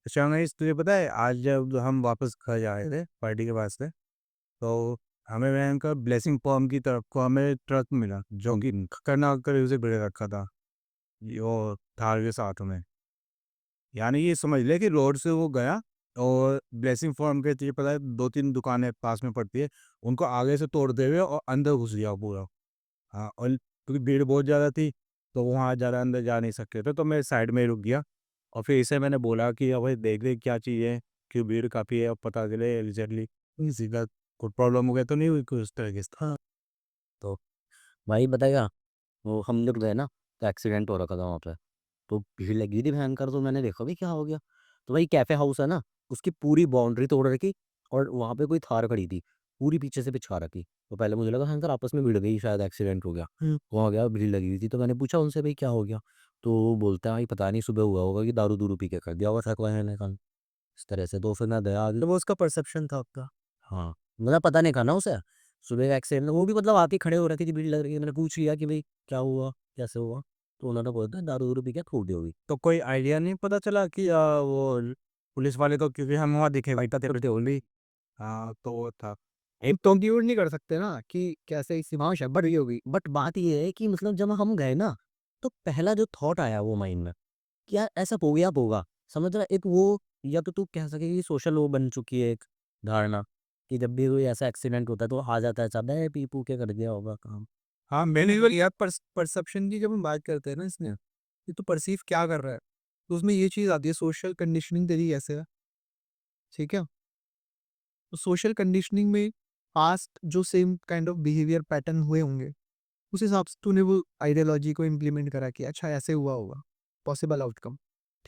अच्छा गाइस, तुझे पता है आज जब हम वापस घर जा रहे थे पार्टी के बाद से, तो हमें वहाँ का ब्लेसिंग फॉर्म की तरफ को हमें ट्रक मिला जो कि खतरनाक तरीके से भिड़ रखा था। वो थार के साथ में, यानी ये समझ ले कि रोड से वो गया और ब्लेसिंग फॉर्म के, तुझे पता है 2-3 दुकानें पास में पड़ती है, उनको आगे से तोड़ते हुए और अंदर घुस गया पूरा। हाँ, और क्योंकि भीड़ बहुत ज़्यादा थी तो वहाँ ज़्यादा अंदर जा नहीं सकते थे, तो मैं साइड में ही रुक गया। और फिर इसे मैंने बोला कि अब भाई देख ले क्या चीज़ है, कि भीड़ काफ़ी है, अब पता चले एग्जैक्टली सीधा कोई प्रॉब्लम हो गया तो नहीं हुई कुछ उस तरीके से। हाँ। तो भाई बताएगा, वो हम लोग गए ना, तो एक्सीडेंट हो रखा था वहाँ पे। तो भीड़ लगी थी भयंकर, तो मैंने देखा भी क्या हो गया। तो भाई कैफ़े हाउस है ना, उसकी पूरी बाउंड्री तोड़ रखी और वहाँ पे कोई थार खड़ी थी, पूरी पीछे से बिछा रखी। तो पहले मुझे लगा भयंकर आपस में भिड़ गई, शायद एक्सीडेंट हो गया। वहाँ गया, भीड़ लगी हुई थी, तो मैंने पूछा उनसे भाई क्या हो गया? तो वो बोलता है भाई पता नहीं सुबह हुआ होगा कि दारू-दूरू पी के कर दिया होगा ट्रक वाले ने काम, इस तरह से। तो फिर मैं गया आगे। तो वो उसका परसेप्शन था आपका। हाँ, मतलब पता नहीं था ना उसे, सुबह का एक्सीडेंट। वो भी मतलब आके खड़े हो रखे थे, भीड़ लग रही है। मैंने पूछ लिया कि भाई क्या हुआ, कैसे हुआ? तो उन्होंने बोला था दारू-दूरू पी के ठोक दी होगी। तो कोई आइडिया नहीं पता चला कि वो पुलिस वाले, तो क्योंकि हम वहाँ दिखे भाई थे ओनली। हाँ, तो वो था। एक तो कंक्लूड नहीं कर सकते ना कि कैसे इस सीमांश है, बट ये होगी। बट बात ये है कि मतलब जब हम गए ना, तो पहला जो थॉट आया वो माइंड में, कि यार ऐसा हो गया होगा। समझ रहा है? एक वो, या तो तू कह सके कि सोशल वो बन चुकी है एक धारणा, कि जब भी कोई ऐसा एक्सीडेंट होता है तो आ जाता है, चाहता है पी पू के कर दिया होगा काम। हाँ, मैंने भी यार परसेप्शन की जब हम बात करते हैं ना, इसमें ये तो परसीव क्या कर रहा है, तो उसमें ये चीज़ आती है सोशल कंडीशनिंग तेरी कैसे है, ठीक है? तो सोशल कंडीशनिंग में पास्ट जो same kind of behaviour pattern हुए होंगे, उस हिसाब से तूने वो आइडियोलॉजी को इम्प्लीमेंट करा कि अच्छा ऐसे हुआ होगा, पॉसिबल आउटकम,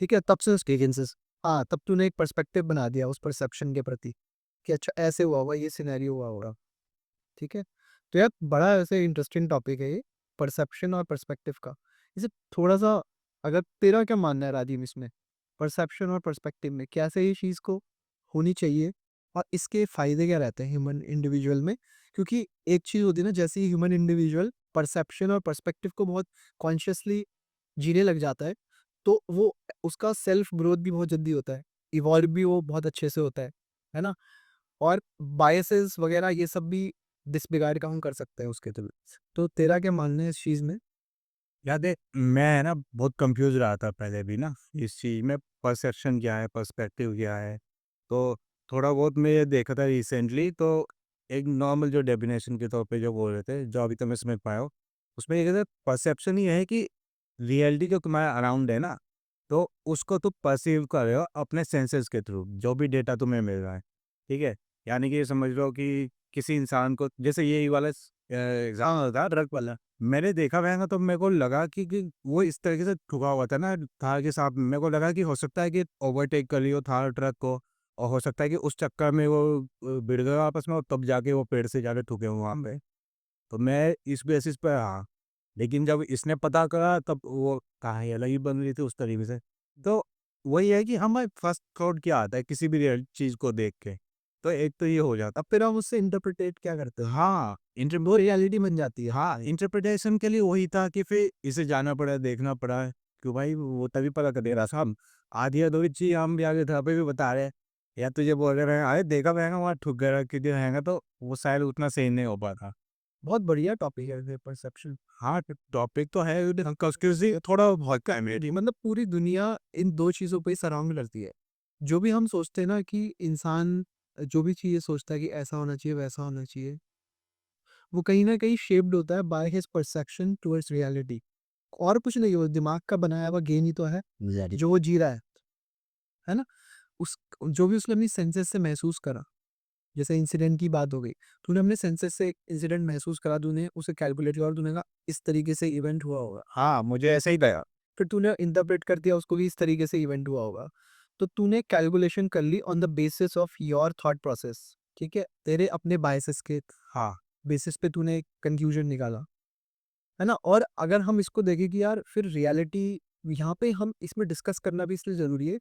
ठीक है? तब से एक्सपीरियंसेस, हाँ, तब तूने एक पर्सपेक्टिव बना दिया उस परसेप्शन के प्रति कि अच्छा ऐसे हुआ होगा, ये सिनेरियो हुआ होगा, ठीक है? तो यार बड़ा ऐसे इंटरेस्टिंग टॉपिक है ये, परसेप्शन और पर्सपेक्टिव का। इसे थोड़ा-सा, अगर तेरा क्या मानना है राजीव इसमें? परसेप्शन और पर्सपेक्टिव में कैसे ये चीज़ को होनी चाहिए और इसके फ़ायदे क्या रहते हैं ह्यूमन इंडिविजुअल में? क्योंकि एक चीज़ होती है ना, जैसे ही ह्यूमन इंडिविजुअल परसेप्शन और पर्सपेक्टिव को बहुत कॉन्शियसली जीने लग जाता है, तो वो उसका सेल्फ ग्रोथ भी बहुत जल्दी होता है, इवॉल्व भी वो बहुत अच्छे से होता है ना? और बायसेस वगैरह ये सब भी डिसबिगाड़ का हम कर सकते हैं उसके थ्रू। तो तेरा क्या मानना है इस चीज़ में? याद है मैं है ना बहुत कंफ्यूज रहा था पहले भी ना इस चीज़ में, परसेप्शन क्या है, पर्सपेक्टिव क्या है। तो थोड़ा बहुत मैं ये देखा था रिसेंटली, तो एक नॉर्मल जो डेफिनेशन के तौर पे जो बोल रहे थे, जो अभी तक मैं समझ पाया हूँ, उसमें ये कहते हैं परसेप्शन ये है कि रियलिटी जो तुम्हारे अराउंड है ना, तो उसको तुम परसीव कर रहे हो अपने सेंसेस के थ्रू, जो भी डेटा तुम्हें मिल रहा है, ठीक है? यानी कि ये समझ लो कि किसी इंसान को, जैसे यही वाला एग्ज़ाम्पल था ट्रक वाला, मैंने देखा मैंने, तो मेरे को लगा कि वो इस तरीके से ठुका हुआ था ना थार के साथ, मेरे को लगा कि हो सकता है कि ओवरटेक कर लियो थार ट्रक को, और हो सकता है कि उस चक्कर में वो भिड़ गए आपस में और तब जाके वो पेड़ से जाके ठुके हुए वहाँ पे। तो मैं इस बेसिस पे, हाँ, लेकिन जब इसने पता करा तब वो कहानी अलग ही बन रही थी उस तरीके से। तो वही है कि हमें फर्स्ट थॉट क्या आता है किसी भी रियल चीज़ को देख के, तो एक तो ये हो जाता। अब फिर हम उससे इंटरप्रिटेट क्या करते हैं? हाँ, वो रियलिटी बन जाती है। हाँ, इंटरप्रिटेशन के लिए वही था कि फिर इसे जाना पड़ा, देखना पड़ा, कि भाई वो तभी पता चलेगा साहब, आधी-अधूरी चीज़ हम आगे घर पे भी बता रहे हैं, या तुझे बोल रहे हैं, "अरे देखा मैंने वहाँ ठुक गया क्योंकि हैंगा", तो वो शायद उतना सही नहीं हो पाता। बहुत बढ़िया टॉपिक है ये परसेप्शन। हाँ, टॉपिक तो है कंस्पिरेसी थोड़ा हल्का है मेरे जी, लिए। मतलब पूरी दुनिया इन 2 चीज़ों पे ही सराउंड करती है। जो भी हम सोचते हैं ना कि इंसान जो भी चीज़ें सोचता है कि ऐसा होना चाहिए, वैसा होना चाहिए, वो कहीं न कहीं शेप्ड होता है by his perception towards reality. और कुछ नहीं, वो दिमाग का बनाया हुआ गेम ही तो है, एग्ज़ैक्टली। जो वो जी रहा है ना? उस जो भी उसने अपनी सेंसेस से महसूस करा, जैसे इंसिडेंट की बात हो गई, तूने अपने सेंसेस से इंसिडेंट महसूस करा, तूने उसे कैलकुलेट किया और तूने कहा इस तरीके से इवेंट हुआ होगा। हाँ, मुझे ऐसे ही लगा। फिर तूने इंटरप्रेट कर दिया उसको भी इस तरीके से इवेंट हुआ होगा। तो तूने कैलकुलेशन कर ली on the basis of your thought process, ठीक है? तेरे अपने बायसेस के हाँ, बेसिस पे तूने एक कंक्लूजन निकाला, है ना? और अगर हम इसको देखें कि यार फिर रियलिटी, यहाँ पे हम इसमें डिस्कस करना भी इसलिए ज़रूरी है,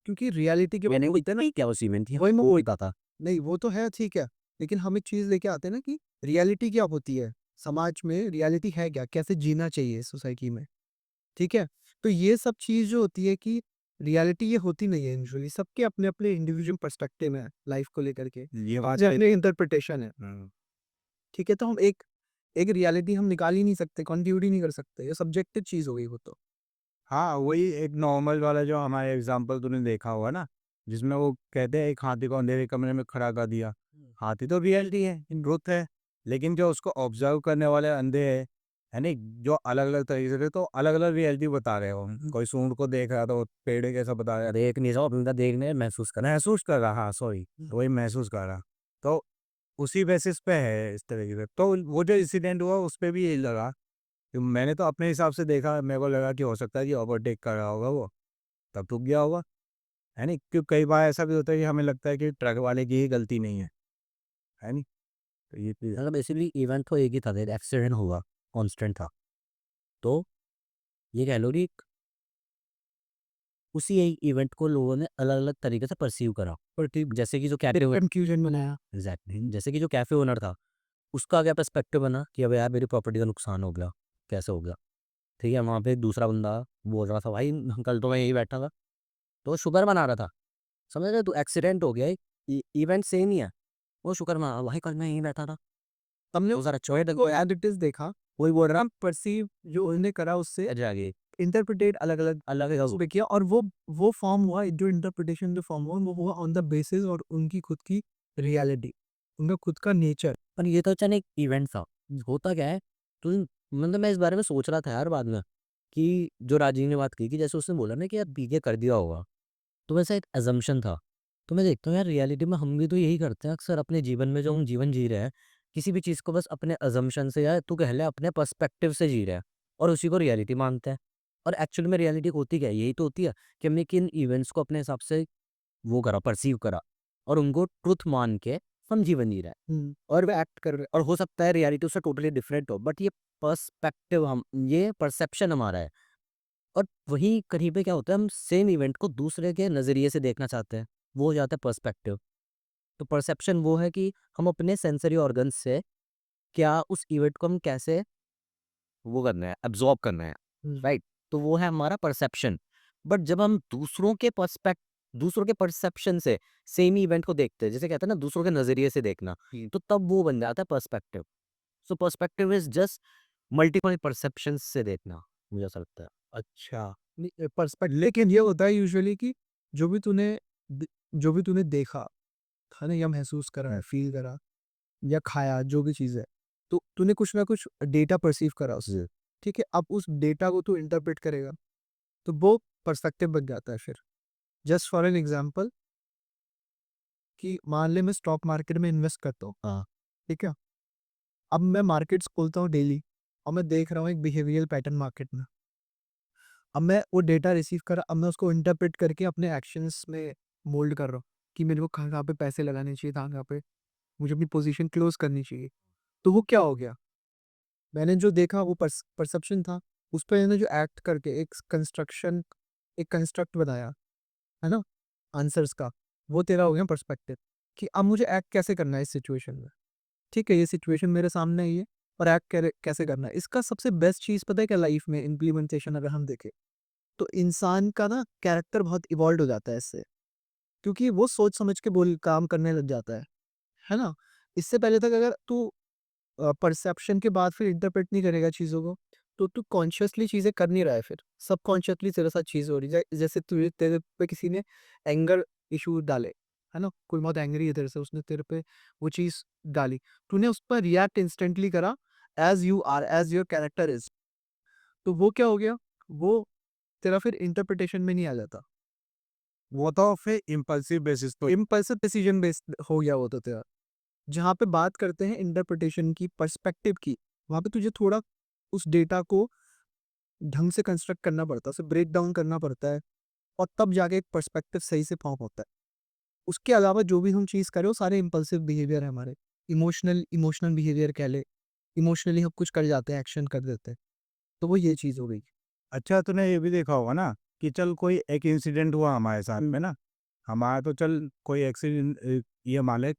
क्योंकि रियलिटी के मैंने मैंने वो वो इतना इतना नहीं क्या वो सीमेंट थी, वही मैं वो बोल लिखा था। नहीं, वो तो है, ठीक है। लेकिन हम एक चीज़ लेके आते हैं ना कि रियलिटी क्या होती है? समाज में रियलिटी है क्या? कैसे जीना चाहिए सोसाइटी में, ठीक है? तो ये सब चीज़ जो होती है कि रियलिटी ये होती नहीं है यूजुअली, सबके अपने-अपने इंडिविजुअल पर्सपेक्टिव है लाइफ को लेकर के, ये बात जो सही। अपने इंटरप्रिटेशन है, हुँ। ठीक है? तो हम एक एक रियलिटी हम निकाल ही नहीं सकते, कंट्रीब्यूट ही नहीं कर सकते, ये सब्जेक्टिव चीज़ हो गई वो तो। हाँ, वही एक नॉर्मल वाला जो हमारा एग्ज़ाम्पल तूने देखा होगा ना, जिसमें वो कहते हैं एक हाथी को अंधेरे कमरे में खड़ा कर दिया। हाथी तो रियलिटी है, ट्रुथ है, लेकिन जो उसको ऑब्ज़र्व करने वाले अंधे हैं, है नहीं? जो अलग-अलग तरीके से तो अलग-अलग रियलिटी बता रहे हो। कोई सूँड को देख रहा है तो पेड़ कैसा बता रहा है, देख नहीं रहा बंदा देखने महसूस कर रहा, हाँ, सॉरी, वही महसूस कर रहा। तो उसी बेसिस पे है इस तरीके से। तो वो जो इंसिडेंट हुआ उस पे भी यही लगा। तो मैंने तो अपने हिसाब से देखा, मेरे को लगा कि हो सकता है कि ओवरटेक कर रहा होगा वो, तब रुक गया होगा, है नहीं? क्योंकि कई बार ऐसा भी होता है कि हमें लगता है कि ट्रक वाले की ही गलती नहीं है नहीं? तो ये चीज़ है। मतलब बेसिकली इवेंट तो एक ही था, एक्सीडेंट हुआ, कांस्टेंट था। तो ये कह लो कि उसी एक इवेंट को लोगों ने अलग-अलग तरीके से परसीव करा। पर ठीक जैसे कि जो कैफ़े ओनर कंफ्यूजन बनाया। एग्ज़ैक्टली जैसे कि जो कैफ़े ओनर था, उसका क्या पर्सपेक्टिव बना कि अबे यार मेरी प्रॉपर्टी का नुकसान हो गया, कैसे हो गया? ठीक है, वहाँ पे दूसरा बंदा बोल रहा था भाई कल तो मैं यहीं बैठा था, तो वो शुगर मना रहा था। समझ रहे हो? तो एक्सीडेंट हो गया है, इवेंट सेम ही है, वो शुगर मना रहा भाई कल मैं यहीं बैठा था। हमने तो ज़रा चौड़े उसको एज़ इट इज़ देखा, वही बोल रहा परसीव जो उन्होंने करा उससे जाके इंटरप्रेटेड अलग-अलग अलग है वो। उसमें किया और वो फॉर्म हुआ, जो इंटरप्रिटेशन जो फॉर्म हुआ वो हुआ ऑन द बेसिस और उनकी खुद की रियलिटी, उनका खुद का नेचर। पर ये तो चल एक इवेंट था। होता क्या है, तो मतलब मैं इस बारे में सोच रहा था यार बाद में, कि जो राजीव ने बात की कि जैसे उसने बोला ना कि यार पीके कर दिया होगा, तो वैसा एक असम्पशन था। तो मैं देखता हूँ यार रियलिटी में हम भी तो यही करते हैं अक्सर अपने जीवन में, जो हम जीवन जी रहे हैं, किसी भी चीज़ को बस अपने असम्पशन से या तू कह ले अपने पर्सपेक्टिव से जी रहे हैं और उसी को रियलिटी मानते हैं। और एक्चुअल में रियलिटी होती क्या है? यही तो होती है कि हमने किन इवेंट्स को अपने हिसाब से वो करा, परसीव करा और उनको ट्रुथ मान के हम जीवन जी रहे हैं। हुँ, और वो एक्ट कर रहे हैं और हो सकता है रियलिटी उससे टोटली डिफरेंट हो, बट ये पर्सपेक्टिव हम ये परसेप्शन हमारा है। और वहीं कहीं पे क्या होता है, हम सेम इवेंट को दूसरे के नज़रिए से देखना चाहते हैं, वो हो जाता है पर्सपेक्टिव। तो परसेप्शन वो है कि हम अपने सेंसरी ऑर्गन्स से क्या उस इवेंट को हम कैसे वो करना है, एब्जॉर्ब करना है, हुँ। राइट? तो वो है हमारा परसेप्शन। बट जब हम दूसरों के परसेप्शन से सेम ही इवेंट को देखते हैं, जैसे कहते हैं ना दूसरों के नज़रिए से देखना, तो तब वो बन जाता है perspective. So perspective is just multiple perceptions से देखना, मुझे ऐसा लगता है। अच्छा, नहीं लेकिन ये होता है यूजुअली कि जो भी तूने द जो भी तूने देखा, है ना? या महसूस करा है, फ़ील करा या खाया, जो भी चीज़ है, तो तूने कुछ ना कुछ डेटा परसीव करा उससे, ठीक है? अब उस डेटा को तू इंटरप्रेट करेगा, तो वो पर्सपेक्टिव बन जाता है फिर। जस्ट फॉर एन एग्ज़ाम्पल कि मान ले मैं स्टॉक मार्केट में इन्वेस्ट करता हूँ, हाँ, ठीक है? अब मैं मार्केट्स खोलता हूँ डेली और मैं देख रहा हूँ एक बिहेवियरल पैटर्न मार्केट में। अब मैं वो डेटा रिसीव करा, अब मैं उसको इंटरप्रेट करके अपने एक्शंस में मोल्ड कर रहा हूँ कि मेरे को कहाँ-कहाँ पे पैसे लगाने चाहिए, कहाँ-कहाँ पे मुझे अपनी पोज़ीशन क्लोज़ करनी चाहिए। तो वो क्या हो गया? मैंने जो देखा वो परसेप्शन था, उस पे मैंने जो एक्ट करके एक कंस्ट्रक्ट बनाया, है ना? आंसर्स का, वो तेरा हो गया पर्सपेक्टिव कि अब मुझे एक्ट कैसे करना है इस सिचुएशन में। ठीक है, ये सिचुएशन मेरे सामने आई है और एक्ट कैसे करना है। इसका सबसे बेस्ट चीज़ पता है क्या लाइफ़ में इम्प्लीमेंटेशन अगर हम देखें, तो इंसान का ना कैरेक्टर बहुत इवॉल्व हो जाता है इससे, क्योंकि वो सोच समझ के बोल काम करने लग जाता है ना? इससे पहले तक अगर तू परसेप्शन के बाद फिर इंटरप्रेट नहीं करेगा चीज़ों को, तो तू कॉन्शियसली चीज़ें कर नहीं रहा है फिर, सबकॉन्शियसली तेरे साथ चीज़ हो रही है। जैसे तुझे तेरे पे किसी ने एंगर इश्यू डाले, है ना? कोई बहुत एंग्री है तेरे से, उसने तेरे पे वो चीज़ डाली, तूने उस पर रिएक्ट इंस्टेंटली करा as you are, as your character is. तो वो क्या हो गया? वो तेरा फिर इंटरप्रिटेशन में नहीं आ जाता। वो तो फिर इम्पल्सिव बेसिस पे। इम्पल्सिव डिसीजन बेस्ड हो गया वो तो तेरा। जहाँ पे बात करते हैं इंटरप्रिटेशन की, पर्सपेक्टिव की, वहाँ पे तुझे थोड़ा उस डेटा को ढंग से कंस्ट्रक्ट करना पड़ता है, उसे ब्रेक डाउन करना पड़ता है और तब जाके एक पर्सपेक्टिव सही से फॉर्म होता है। उसके अलावा जो भी हम चीज़ करें वो सारे इम्पल्सिव बिहेवियर है हमारे। इमोशनल बिहेवियर कह ले, इमोशनली हम कुछ कर जाते हैं, एक्शन कर देते हैं। तो वो ये चीज़ हो गई। अच्छा, तूने ये भी देखा होगा ना कि चल कोई एक इंसिडेंट हुआ हमारे साथ में ना, हमारा तो चल कोई एक्सीडेंट, ये मान ले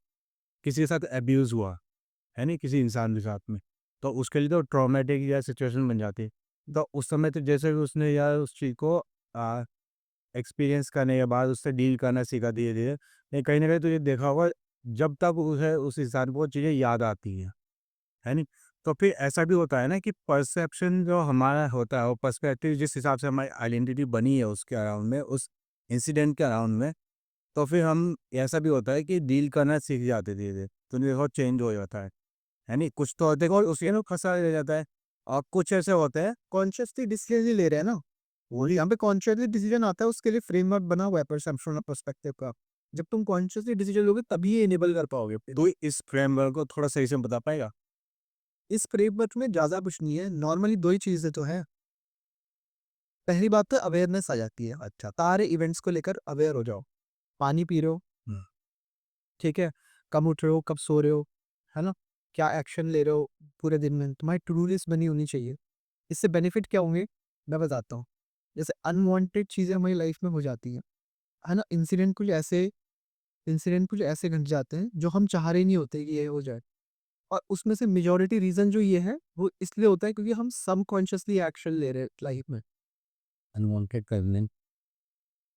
किसी के साथ अब्यूज़ हुआ, है नहीं? किसी इंसान के साथ में, तो उसके लिए तो ट्रॉमेटिक या सिचुएशन बन जाती है। तो उस समय तो जैसे भी उसने यार उस चीज़ को अ एक्सपीरियंस करने के बाद उससे डील करना सीखा धीरे-धीरे। लेकिन कहीं न कहीं तुझे देखा होगा जब तक उसे उस इंसान को वो चीज़ें याद आती हैं, है नहीं? तो फिर ऐसा भी होता है ना कि परसेप्शन जो हमारा होता है, वो पर्सपेक्टिव जिस हिसाब से हमारी आइडेंटिटी बनी है उसके अराउंड में, उस इंसिडेंट के अराउंड में, तो फिर हम ऐसा भी होता है कि डील करना सीख जाते हैं धीरे-धीरे। तो देखो चेंज हो जाता है नहीं? कुछ तो देखो उसके ना फँसा रह जाता है और कुछ ऐसे होते हैं कॉन्शियसली डिसीजन ही ले रहे हैं ना, वही यहाँ पे कॉन्शियसली डिसीजन आता है, उसके लिए फ्रेमवर्क बना हुआ है परसेप्शन और पर्सपेक्टिव का। जब तुम कॉन्शियसली डिसीजन लोगे तभी ये इनेबल कर पाओगे फिर। तो इस फ्रेमवर्क को थोड़ा सही से बता पाएगा? इस फ्रेमवर्क में ज़्यादा कुछ नहीं है, नॉर्मली 2 ही चीज़ें तो हैं। पहली बात तो अवेयरनेस आ जाती है। अच्छा, सारे इवेंट्स को लेकर अवेयर हो जाओ। पानी पी रहे हो, हुँ। ठीक है? कब उठ रहे हो, कब सो रहे हो, है ना? क्या एक्शन ले रहे हो पूरे दिन में, तुम्हारी टू डू लिस्ट बनी होनी चाहिए। इससे बेनिफिट क्या होंगे, मैं बताता हूँ। जैसे अनवांटेड चीज़ें हमारी लाइफ में हो जाती हैं, है ना? इंसिडेंट कुछ ऐसे घट जाते हैं जो हम चाह रहे नहीं होते कि ये हो जाए। और उसमें से मेजॉरिटी रीज़न जो ये है, वो इसलिए होता है क्योंकि हम सबकॉन्शियसली एक्शन ले रहे हैं लाइफ में। अनवांटेड प्रेग्नेंट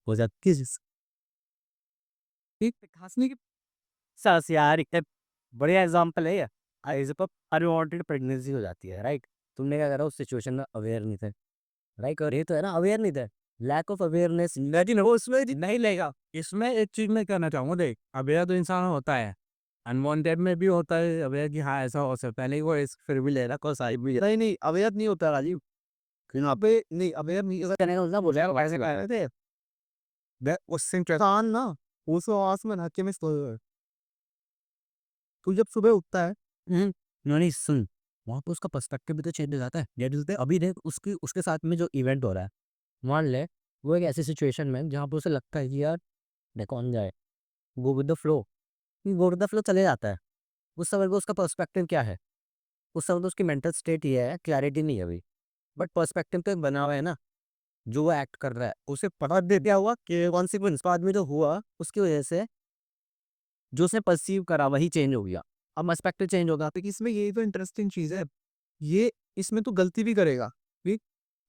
हो जाती है ठीक, हँसने की सास यार इतने बढ़िया एग्जांपल है ये। इस पर अनवांटेड प्रेगनेंसी हो जाती है, राइट? तुमने क्या करा उस सिचुएशन में अवेयर नहीं थे, राइट? और ये तो है ना अवेयर नहीं थे, लैक ऑफ अवेयरनेस। लेकिन वो उसमें नहीं लेगा। इसमें एक चीज़ मैं कहना चाहूँगा देख, अवेयर तो इंसान होता है, अनवांटेड में भी होता है अवेयर कि हाँ, ऐसा हो सकता है, नहीं वो रिस्क फिर भी ले रहा है, कोई साइड भी नहीं, नहीं, अवेयर नहीं होता राजीव। यहाँ पे नहीं, अवेयर नहीं अगर कहने का मतलब बोल रहा है वैसे कह रहे थे, उससे इंटरेस्ट इंसान ना, वो सो आस में धक्के में सोए हुए है। तू जब सुबह उठता है, हम्म, नहीं सुन, वहाँ पे उसका पर्सपेक्टिव भी तो चेंज हो जाता है। ये बोलते हैं, अभी देख उसकी उसके साथ में जो इवेंट हो रहा है, मान ले वो एक ऐसी सिचुएशन में जहाँ पे उसे लगता है कि यार देखो कौन जाए, go with the flow, go with the flow चले जाता है। उस समय पे उसका पर्सपेक्टिव क्या है, उस समय तो उसकी मेंटल स्टेट ये है, क्लैरिटी नहीं है अभी, बट पर्सपेक्टिव तो एक बना हुआ है ना, जो वो एक्ट कर रहा है उसे पता दे क्या हुआ कि कॉन्सिक्वेंस बाद में जो हुआ उसकी वजह से जो उसने परसीव करा वही चेंज हो गया। अब पर्सपेक्टिव चेंज होगा। तो इसमें यही तो इंटरेस्टिंग चीज़ है। ये इसमें तू गलती भी करेगा, ठीक?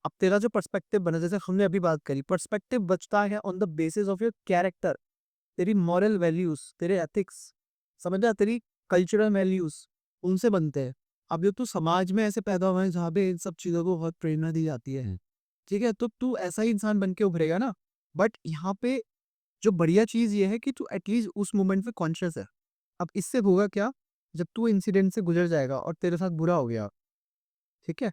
अब तेरा जो पर्सपेक्टिव बना, जैसे हमने अभी बात करी, पर्सपेक्टिव बचता है on the basis of your character, तेरी मॉरल वैल्यूज़, तेरे एथिक्स, समझ रहा? तेरी कल्चरल वैल्यूज़, उनसे बनते हैं। अब जो तू समाज में ऐसे पैदा हुआ है जहाँ पे इन सब चीज़ों को बहुत प्रेरणा दी जाती है, ठीक है? तो तू ऐसा ही इंसान बन के उभरेगा ना। बट यहाँ पे जो बढ़िया चीज़ ये है कि तू एटलीस्ट उस मोमेंट पे कॉन्शियस है। अब इससे होगा क्या, जब तू इंसिडेंट से गुजर जाएगा और तेरे साथ बुरा हो गया, ठीक है?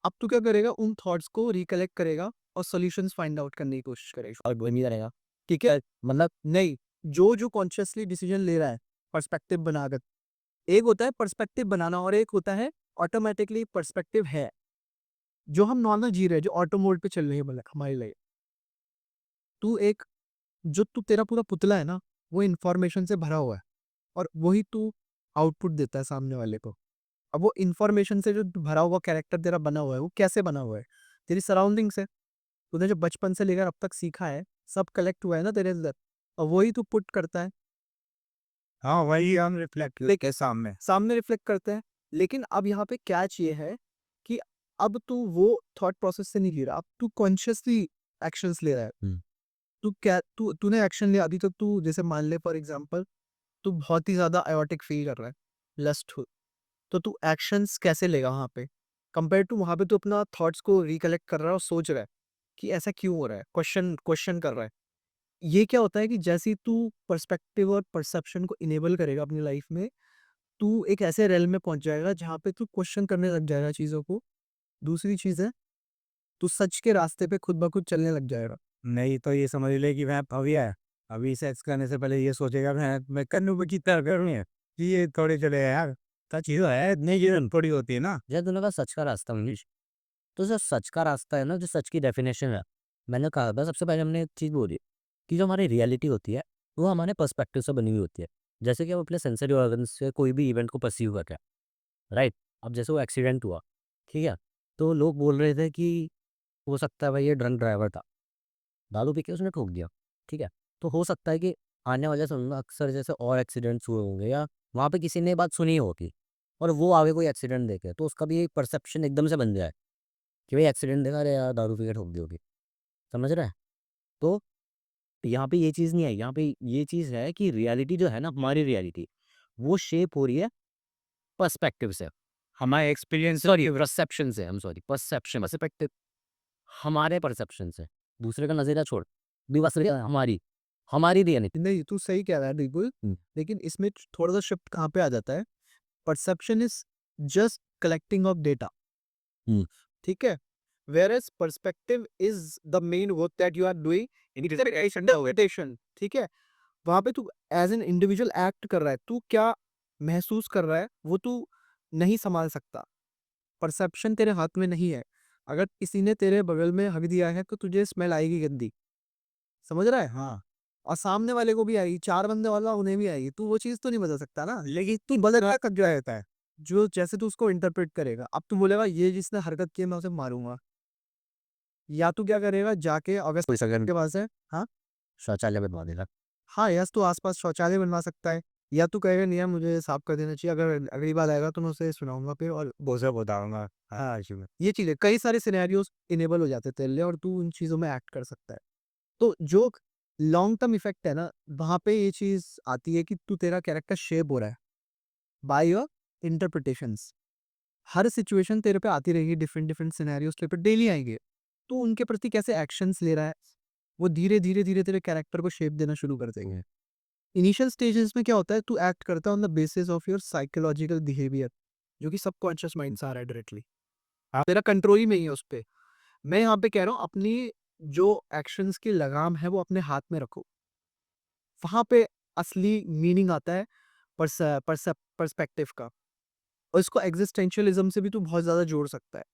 अब तू क्या करेगा, उन थॉट्स को रिकलेक्ट करेगा और सॉल्यूशंस फाइंड आउट करने की कोशिश करेगा, और वही रहेगा, ठीक है? मतलब नहीं, जो कॉन्शियसली डिसीजन ले रहा है पर्सपेक्टिव बनाकर, एक होता है पर्सपेक्टिव बनाना और एक होता है ऑटोमेटिकली पर्सपेक्टिव है, जो हम नॉर्मल जी रहे हैं, जो ऑटो मोड पे चल रही है मतलब हमारे लिए। तू एक जो तू तेरा पूरा पुतला है ना, वो इन्फॉर्मेशन से भरा हुआ है और वही तू आउटपुट देता है सामने वाले को। अब वो इन्फॉर्मेशन से जो भरा हुआ कैरेक्टर तेरा बना हुआ है, वो कैसे बना हुआ है? तेरी सराउंडिंग से। तूने जो बचपन से लेकर अब तक सीखा है, सब कलेक्ट हुआ है ना तेरे अंदर और वही तू पुट करता है। हाँ, वही हम रिफ्लेक्ट करते हैं सामने। सामने रिफ्लेक्ट करते हैं। लेकिन अब यहाँ पे कैच ये है कि अब तू वो थॉट प्रोसेस से नहीं ले रहा, अब तू कॉन्शियसली एक्शंस ले रहा है। हम्म, तूने एक्शन लिया, अभी तक तू जैसे मान ले फॉर एग्जांपल, तू बहुत ही ज़्यादा आयोटिक फील कर रहा है, लस्टफुल, तो तू एक्शंस कैसे लेगा वहाँ पे? कंपेयर टू वहाँ पे तू अपना थॉट्स को रिकलेक्ट कर रहा है और सोच रहा है कि ऐसा क्यों हो रहा है? क्वेश्चन क्वेश्चन कर रहा है। ये क्या होता है कि जैसे ही तू पर्सपेक्टिव और परसेप्शन को इनेबल करेगा अपनी लाइफ में, तू एक ऐसे रेल्म में पहुँच जाएगा जहाँ पे तू क्वेश्चन करने लग जाएगा चीज़ों को। दूसरी चीज़ है, तू सच के रास्ते पे खुद ब खुद चलने लग जाएगा। नहीं तो ये समझ ले कि वह भव्य है। अभी सेक्स करने से पहले ये सोचेगा मैं कन्नू में कितना करनी है कि ये थोड़े चले यार। तो चीज़ है नहीं ये थोड़ी होती है ना। जैसे तूने कहा सच का रास्ता मनीष, तो जो सच का रास्ता है ना, जो सच की डेफिनेशन है, मैंने कहा था सबसे पहले हमने एक चीज़ बोली कि जो हमारी रियलिटी होती है वो हमारे पर्सपेक्टिव से बनी हुई होती है। जैसे कि हम अपने सेंसरी ऑर्गन से कोई भी इवेंट को परसीव करते हैं, राइट? अब जैसे वो एक्सीडेंट हुआ, ठीक है? तो लोग बोल रहे थे कि हो सकता है भाई ये ड्रंक ड्राइवर था, दारू पी के उसने ठोक दिया, ठीक है? तो हो सकता है कि आने वाले समय में अक्सर जैसे और एक्सीडेंट्स हुए होंगे या वहाँ पे किसी ने ये बात सुनी होगी और वो आगे कोई एक्सीडेंट देखे तो उसका भी एक परसेप्शन एकदम से बन जाए कि भाई एक्सीडेंट देखा, अरे यार दारू पी के ठोक दी होगी, समझ रहा है? तो यहाँ पे ये चीज़ नहीं है, यहाँ पे ये चीज़ है कि रियलिटी जो है ना, हमारी रियलिटी, वो शेप हो रही है पर्सपेक्टिव से। हमारे एक्सपीरियंस सॉरी रिसेप्शन से, I am sorry, perception perspective हमारे परसेप्शन से। दूसरे का नज़रिया छोड़, बस हमारी रियलिटी। नहीं, तू सही कह रहा है बिल्कुल, हुँ। लेकिन इसमें थोड़ा-सा शिफ्ट कहाँ पे आ जाता है, perception is just collecting of data, हुँ। ठीक है? Whereas perspective is the main work that you are doing interpretation, ठीक है? वहाँ पे तू एज़ एन इंडिविजुअल एक्ट कर रहा है, तू क्या महसूस कर रहा है, वो तू नहीं सँभाल सकता। परसेप्शन तेरे हाथ में नहीं है। अगर किसी ने तेरे बगल में हग दिया है, तो तुझे स्मेल आएगी गंदी, समझ रहा है? हाँ, और सामने वाले को भी आएगी, 4 बंदे वाला उन्हें भी आएगी, तू वो चीज़ तो नहीं बदल सकता ना, लेकिन तू बदल कब जो रहता है, जो जैसे तू उसको इंटरप्रेट करेगा। अब तू बोलेगा ये जिसने हरकत की है मैं उसे मारूँगा, या तू क्या करेगा जाके अगर कोई सगन के पास है हाँ? शौचालय बनवा देगा। हाँ, या तू आस-पास शौचालय बनवा सकता है, या तू कहेगा नहीं यार मुझे साफ कर देना चाहिए, अगर अगली बार आएगा तो मैं उसे सुनाऊँगा फिर और बोझा बताऊँगा। हाँ, ऐसे में। ये चीज़ें कई सारे सिनेरियोज़ इनेबल हो जाते हैं तेरे लिए और तू उन चीज़ों में एक्ट कर सकता है। तो जो लॉन्ग टर्म इफ़ेक्ट है ना, वहाँ पे ये चीज़ आती है कि तू तेरा कैरेक्टर शेप हो रहा है by your interpretations. Her situation तेरे पे आती रहेगी, डिफरेंट डिफरेंट सिनेरियोज़ तेरे पे डेली आएँगे। तू उनके प्रति कैसे एक्शंस ले रहा है, वो धीरे-धीरे तेरे कैरेक्टर को शेप देना शुरू कर देंगे। इनिशियल स्टेजेस में क्या होता है, तू एक्ट करता है on the basis of your psychological behaviour, जो कि सबकॉन्शियस माइंड से आ रहा है डायरेक्टली। तेरा कंट्रोल ही नहीं है उस पे। मैं यहाँ पे कह रहा हूँ अपनी जो एक्शंस की लगाम है वो अपने हाथ में रखो। वहाँ पे असली मीनिंग आता है पर्सपेक्टिव का, और इसको एग्जिस्टेंशियलिज्म से भी तू बहुत ज़्यादा जोड़ सकता है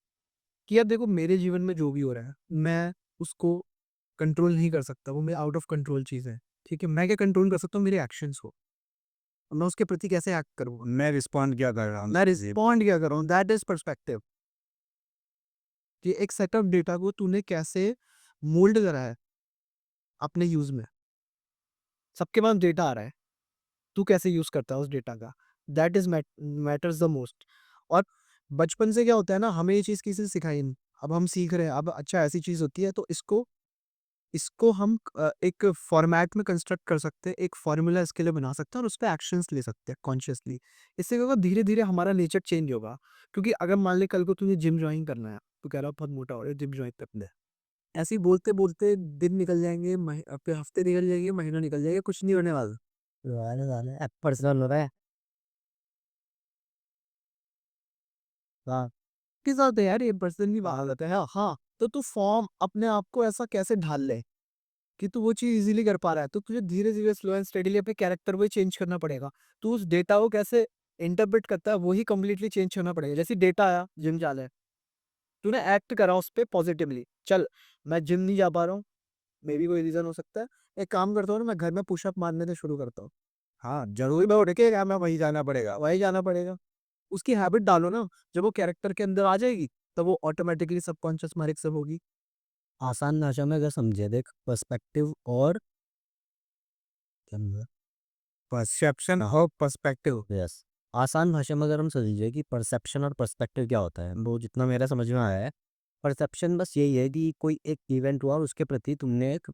कि यार देखो मेरे जीवन में जो भी हो रहा है, मैं उसको कंट्रोल नहीं कर सकता, वो मेरे आउट ऑफ कंट्रोल चीज़ है, ठीक है? मैं क्या कंट्रोल कर सकता हूँ, मेरे एक्शंस को। मैं उसके प्रति कैसे एक्ट करूँ, मैं रिस्पॉन्ड क्या कर रहा हूँ? मैं जी। रिस्पॉन्ड क्या कर रहा हूँ, दैट इज़ पर्सपेक्टिव। कि एक सेट ऑफ डेटा को तूने कैसे मोल्ड करा है अपने यूज़ में। सबके पास डेटा आ रहा है, तू कैसे यूज़ करता है उस डेटा का, that is matters the most. और बचपन से क्या होता है ना, हमें ये चीज़ किसी ने सिखाई नहीं, अब हम सीख रहे हैं, अब अच्छा ऐसी चीज़ होती है तो इसको इसको हम एक फॉर्मेट में कंस्ट्रक्ट कर सकते हैं, एक फ़ॉर्मूला इसके लिए बना सकते हैं और उसपे एक्शंस ले सकते हैं कॉन्शियसली। इससे क्या होगा, धीरे-धीरे हमारा नेचर चेंज होगा। क्योंकि अगर मान ले कल को तुझे जिम जॉइन करना है, तू कह रहा है बहुत मोटा हो रहा है, जिम जॉइन कर ले। ऐसे ही बोलते-बोलते दिन निकल जाएँगे, फिर हफ्ते निकल जाएँगे, महीना निकल जाएगा, कुछ नहीं होने वाला। पर्सनल हो रहा है। हाँ, के साथ है यार ये पर्सनली बात है। हाँ, तो तू फॉर्म अपने आप को ऐसा कैसे ढाल ले कि तू वो चीज़ ईज़िली कर पा रहा है, तो तुझे धीरे-धीरे स्लो एंड स्टेडीली अपने कैरेक्टर को ही चेंज करना पड़ेगा। तू उस डेटा को कैसे इंटरप्रेट करता है, वही कंप्लीटली चेंज करना पड़ेगा। जैसे डेटा आया, जिम जाना है, तूने एक्ट करा उस पे पॉजिटिवली, चल मैं जिम नहीं जा पा रहा हूँ, मे बी कोई रीज़न हो सकता है। एक काम करता हूँ ना, मैं घर में पुशअप मारने से शुरू करता हूँ। हाँ, ज़रूरी मैं उठ के क्या मैं वहीं जाना पड़ेगा। वहीं जाना पड़ेगा। उसकी हैबिट डालो ना, जब वो कैरेक्टर के अंदर आ जाएगी, तब वो ऑटोमैटिकली सबकॉन्शियस माइंड से होगी। आसान भाषा में अगर समझे देख, पर्सपेक्टिव और क्या परसेप्शन और पर्सपेक्टिव। यस, आसान भाषा में अगर हम समझे कि परसेप्शन और पर्सपेक्टिव क्या होता है, वो जितना मेरा समझ में आया है, परसेप्शन बस यही है कि कोई एक इवेंट हुआ और उसके प्रति तुमने एक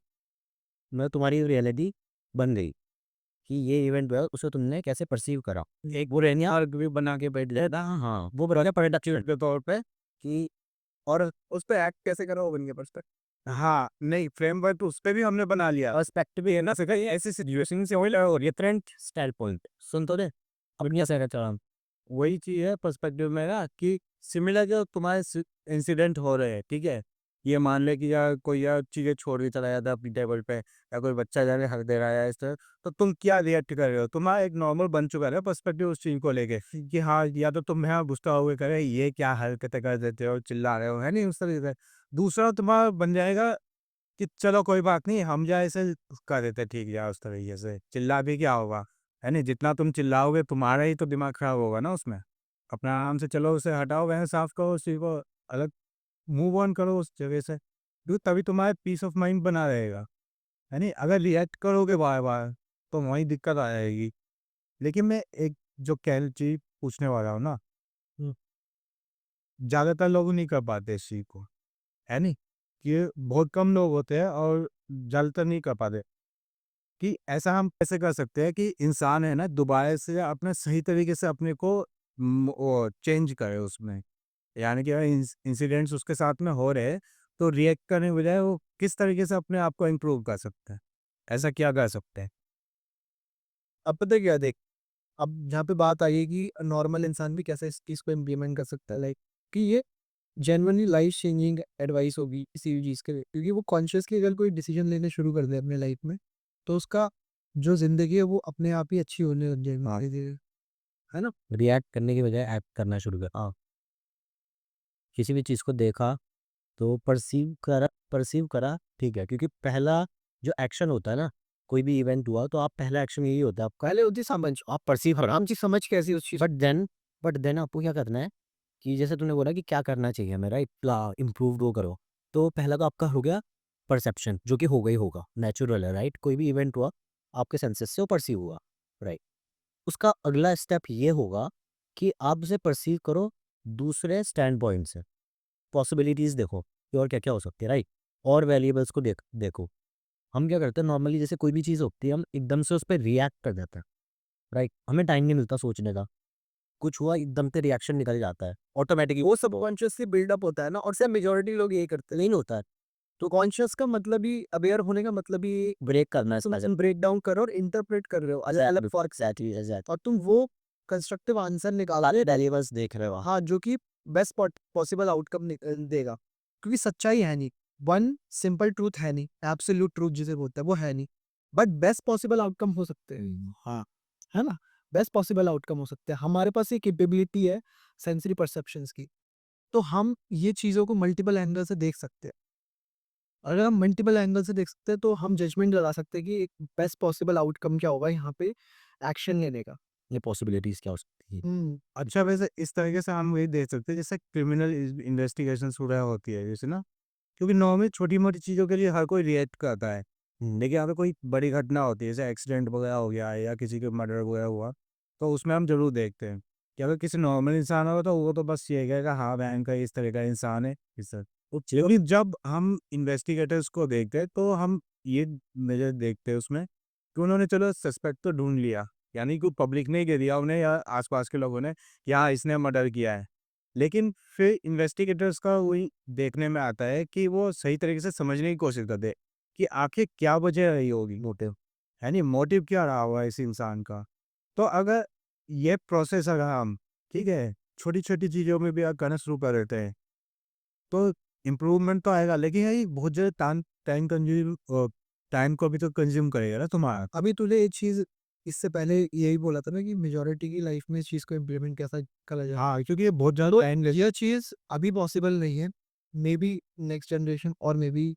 मतलब तुम्हारी रियलिटी बन गई कि ये इवेंट हुआ, उसे तुमने कैसे परसीव करा। एक वो रहनिया आर्क भी बना के बैठ जाए। हाँ हाँ, वो बना प्रोडक्ट के तौर पे कि और उस पे एक्ट कैसे करा, वो बन गया पर्सपेक्टिव। हाँ, नहीं फ्रेमवर्क तो उसपे भी हमने बना लिया। पर्सपेक्टिव भी है ना, सका ये ऐसी सिचुएशन से होइल और ये डिफरेंट स्टाइल पॉइंट सुन तो दे अपनी से चला। वही चीज़ है पर्सपेक्टिव में ना कि सिमिलर जो तुम्हारे इंसिडेंट हो रहे हैं, ठीक है? ये मान ले कि यार कोई यार चीज़ें छोड़ के चला जाता है अपनी टेबल पे, या कोई बच्चा जाके हक दे रहा है इस तरह, तो तुम क्या रिएक्ट कर रहे हो? तुम्हारा एक नॉर्मल बन चुका है पर्सपेक्टिव उस चीज़ को लेके कि हाँ, या तो तुम यहाँ गुस्सा हुए करे ये क्या हरकतें कर देते हो, चिल्ला रहे हो, है नहीं? उस तरीके से। दूसरा तुम्हारा बन जाएगा कि चलो कोई बात नहीं, हम जो ऐसे कर देते ठीक है उस तरीके से, चिल्ला भी क्या होगा, है नहीं? जितना तुम चिल्लाओगे तुम्हारा ही तो दिमाग खराब होगा ना उसमें। अपना आराम से चलो उसे हटाओ, वह साफ करो उस चीज़ को, अलग मूव ऑन करो उस जगह से, क्योंकि तभी तुम्हारा पीस ऑफ माइंड बना रहेगा, है नहीं? अगर रिएक्ट करोगे बार-बार तो वहीं दिक्कत आ जाएगी। लेकिन मैं एक जो कह चीज़ पूछने वाला हूँ ना, ज़्यादातर लोग नहीं कर पाते इस चीज़ को, है नहीं? ये बहुत कम लोग होते हैं और ज़्यादातर नहीं कर पाते। कि ऐसा हम कैसे कर सकते हैं कि इंसान है ना दोबारा से अपना सही तरीके से अपने को वो चेंज करे उसमें। यानी कि अगर इंसिडेंट्स उसके साथ में हो रहे हैं, तो रिएक्ट करने के बजाय वो किस तरीके से अपने आप को इम्प्रूव कर सकता है? ऐसा क्या कर सकते हैं? अब पता है क्या देख, अब जहाँ पे बात आई है कि नॉर्मल इंसान भी कैसे इस चीज़ को इम्प्लीमेंट कर सकता है, लाइक कि ये जेन्युइनली लाइफ चेंजिंग एडवाइस होगी किसी भी चीज़ के लिए, क्योंकि वो कॉन्शियसली अगर कोई डिसीजन लेने शुरू कर दे अपने लाइफ में, तो उसका जो ज़िंदगी है वो अपने आप ही अच्छी होने लग जाएगी धीरे-धीरे, है ना? रिएक्ट करने की बजाय एक्ट करना शुरू कर। हाँ, किसी भी चीज़ को देखा तो परसीव करा, ठीक है, क्योंकि पहला जो एक्शन होता है ना, कोई भी इवेंट हुआ तो आप पहला एक्शन यही होता है आपका, पहले होती समझ, आप परसीव करो। आराम से समझ कैसी उस चीज़ बट देन आपको क्या करना है कि जैसे तूने बोला कि क्या करना चाहिए हमें, राइट, इम्प्रूव वो करो। तो पहला तो आपका हो गया परसेप्शन, जो कि होगा ही होगा, नेचुरल है, राइट। कोई भी इवेंट हुआ आपके सेंसेस से वो परसीव हुआ, राइट। उसका अगला स्टेप ये होगा कि आप उसे परसीव करो दूसरे स्टैंड पॉइंट से, पॉसिबिलिटीज देखो कि और क्या क्या हो सकती है, राइट। और वेरिएबल्स को देखो। हम क्या करते हैं नॉर्मली, जैसे कोई भी चीज़ होती है हम एकदम से उस पर रिएक्ट कर देते हैं, राइट। हमें टाइम नहीं मिलता सोचने का, कुछ हुआ एकदम से रिएक्शन निकल जाता है ऑटोमेटिकली, वो सबकॉन्शियसली बिल्डअप होता है ना, और सिर्फ मेजॉरिटी लोग यही करते हैं। नहीं होता है। तो कॉन्शियस का मतलब ही, अवेयर होने का मतलब ही, ब्रेक करना है तुम ब्रेक डाउन कर रहे हो और इंटरप्रेट कर रहे हो अलग अलग फॉर्क से, और तुम वो कंस्ट्रक्टिव आंसर निकाल रहे हो, वेरिएबल्स देख रहे हो आप। हाँ, जो कि बेस्ट पॉसिबल आउटकम देगा, क्योंकि सच्चाई है नहीं, वन सिंपल ट्रूथ है नहीं, एब्सोल्यूट ट्रूथ जिसे बोलते हैं वो है नहीं, बट बेस्ट पॉसिबल आउटकम हो सकते हैं, हाँ, है ना? बेस्ट पॉसिबल आउटकम हो सकते हैं। हमारे पास ये कैपेबिलिटी है सेंसरी परसेप्शंस की, तो हम ये चीज़ों को मल्टीपल एंगल से देख सकते हैं। अगर हम मल्टीपल एंगल से देख सकते हैं तो हम जजमेंट लगा सकते हैं कि एक बेस्ट पॉसिबल आउटकम क्या होगा यहाँ पे एक्शन लेने का। ये पॉसिबिलिटीज क्या हो सकती है। अच्छा, वैसे इस तरीके से हम ये देख सकते हैं जैसे क्रिमिनल इन्वेस्टिगेशंस वगैरह होती है जैसे ना, क्योंकि नॉर्मली छोटी-मोटी चीज़ों के लिए हर कोई रिएक्ट करता है। लेकिन अगर कोई बड़ी घटना होती है जैसे एक्सीडेंट वगैरह हो गया या किसी का मर्डर वगैरह हुआ, तो उसमें हम ज़रूर देखते हैं कि अगर किसी नॉर्मल इंसान होगा तो वो तो बस ये कहेगा हाँ, बैंक का इस तरह का इंसान है, इस तरह। लेकिन जब हम इन्वेस्टिगेटर्स को देखते हैं तो हम ये नज़र देखते हैं उसमें कि उन्होंने चलो सस्पेक्ट तो ढूँढ लिया, यानी कि पब्लिक ने कह दिया उन्हें या आस-पास के लोगों ने कि हाँ, इसने मर्डर किया है। लेकिन फिर इन्वेस्टिगेटर्स का वही देखने में आता है कि वो सही तरीके से समझने की कोशिश करते हैं कि आखिर क्या वजह रही होगी, मोटिव, है नहीं, मोटिव क्या रहा होगा इस इंसान का। तो अगर ये प्रोसेस अगर हम, ठीक है, छोटी-छोटी चीज़ों में भी अगर करना शुरू कर देते हैं, तो इम्प्रूवमेंट तो आएगा, लेकिन ये बहुत ज़्यादा टाइम को भी तो कंज़्यूम करेगा ना तुम्हारा। अभी तूने एक चीज़ इससे पहले यही बोला था ना कि मेजॉरिटी की लाइफ में इस चीज़ को इम्प्लीमेंट कैसा करा जाए। हाँ, क्योंकि ये बहुत ज़्यादा तो टाइम ले। यह चीज़ अभी पॉसिबल नहीं है। मे बी नेक्स्ट जनरेशन और मे बी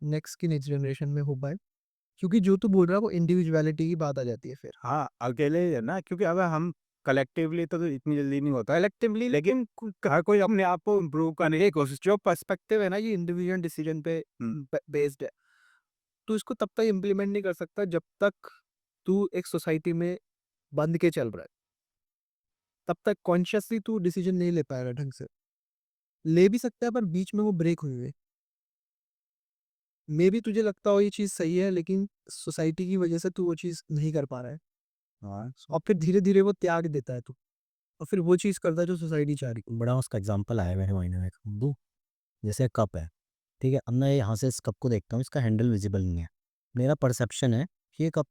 नेक्स्ट की नेक्स्ट जनरेशन में हो पाए। क्योंकि जो तू बोल रहा है वो इंडिविजुअलिटी की बात आ जाती है फिर। हाँ, अकेले ही है ना, क्योंकि अगर हम कलेक्टिवली तो इतनी जल्दी नहीं होता है। कलेक्टिवली लेकिन हर कोई अपने आप को इम्प्रूव करने की कोशिश। जो पर्सपेक्टिव है ना ये इंडिविजुअल डिसीजन पे बेस्ड है। तू इसको तब तक इम्प्लीमेंट नहीं कर सकता जब तक तू एक सोसाइटी में बंध के चल रहा है। तब तक कॉन्शियसली तू डिसीजन नहीं ले पाएगा ढंग से। ले भी सकता है पर बीच में वो ब्रेक हुई है। मे बी तुझे लगता हो ये चीज़ सही है लेकिन सोसाइटी की वजह से तू वो चीज़ नहीं कर पा रहा है। हाँ, और फिर धीरे-धीरे वो त्याग देता है तू। और फिर वो चीज़ करता है जो सोसाइटी चाह रही बड़ा उसका एग्जांपल आया मेरे माइंड में, दूँ, जैसे कप है, ठीक है। अब मैं यहाँ से इस कप को देखता हूँ, इसका हैंडल विजिबल नहीं है। मेरा परसेप्शन है कि ये कप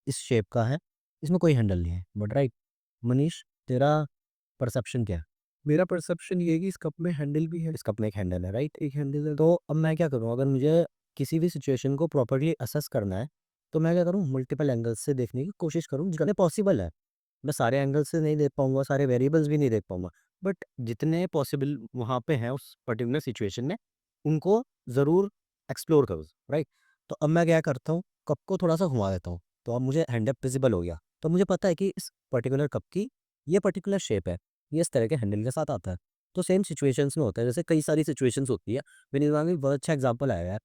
इस शेप का है, इसमें कोई हैंडल नहीं है, बट राइट, मनीष, तेरा परसेप्शन क्या है? मेरा परसेप्शन ये है कि इस कप में हैंडल भी है। इस कप में एक हैंडल है, राइट। एक हैंडल है। तो अब मैं क्या करूँ, अगर मुझे किसी भी सिचुएशन को प्रॉपर्ली असेस करना है, तो मैं क्या करूँ, मल्टीपल एंगल्स से देखने की कोशिश करूँ जितने पॉसिबल है। मैं सारे एंगल से नहीं देख पाऊँगा, सारे वेरिएबल्स भी नहीं देख पाऊँगा, बट जितने पॉसिबल वहाँ पे हैं उस पर्टिकुलर सिचुएशन में, उनको ज़रूर एक्सप्लोर करूँ, राइट। तो अब मैं क्या करता हूँ, कप को थोड़ा-सा घुमा देता हूँ, तो अब मुझे हैंडल विज़िबल हो गया। तो मुझे पता है कि इस पर्टिकुलर कप की ये पर्टिकुलर शेप है, ये इस तरह के हैंडल के साथ आता है। तो सेम सिचुएशंस में होता है, जैसे कई सारी सिचुएशंस होती है। मेरे दिमाग में बहुत अच्छा एग्जांपल आया यार,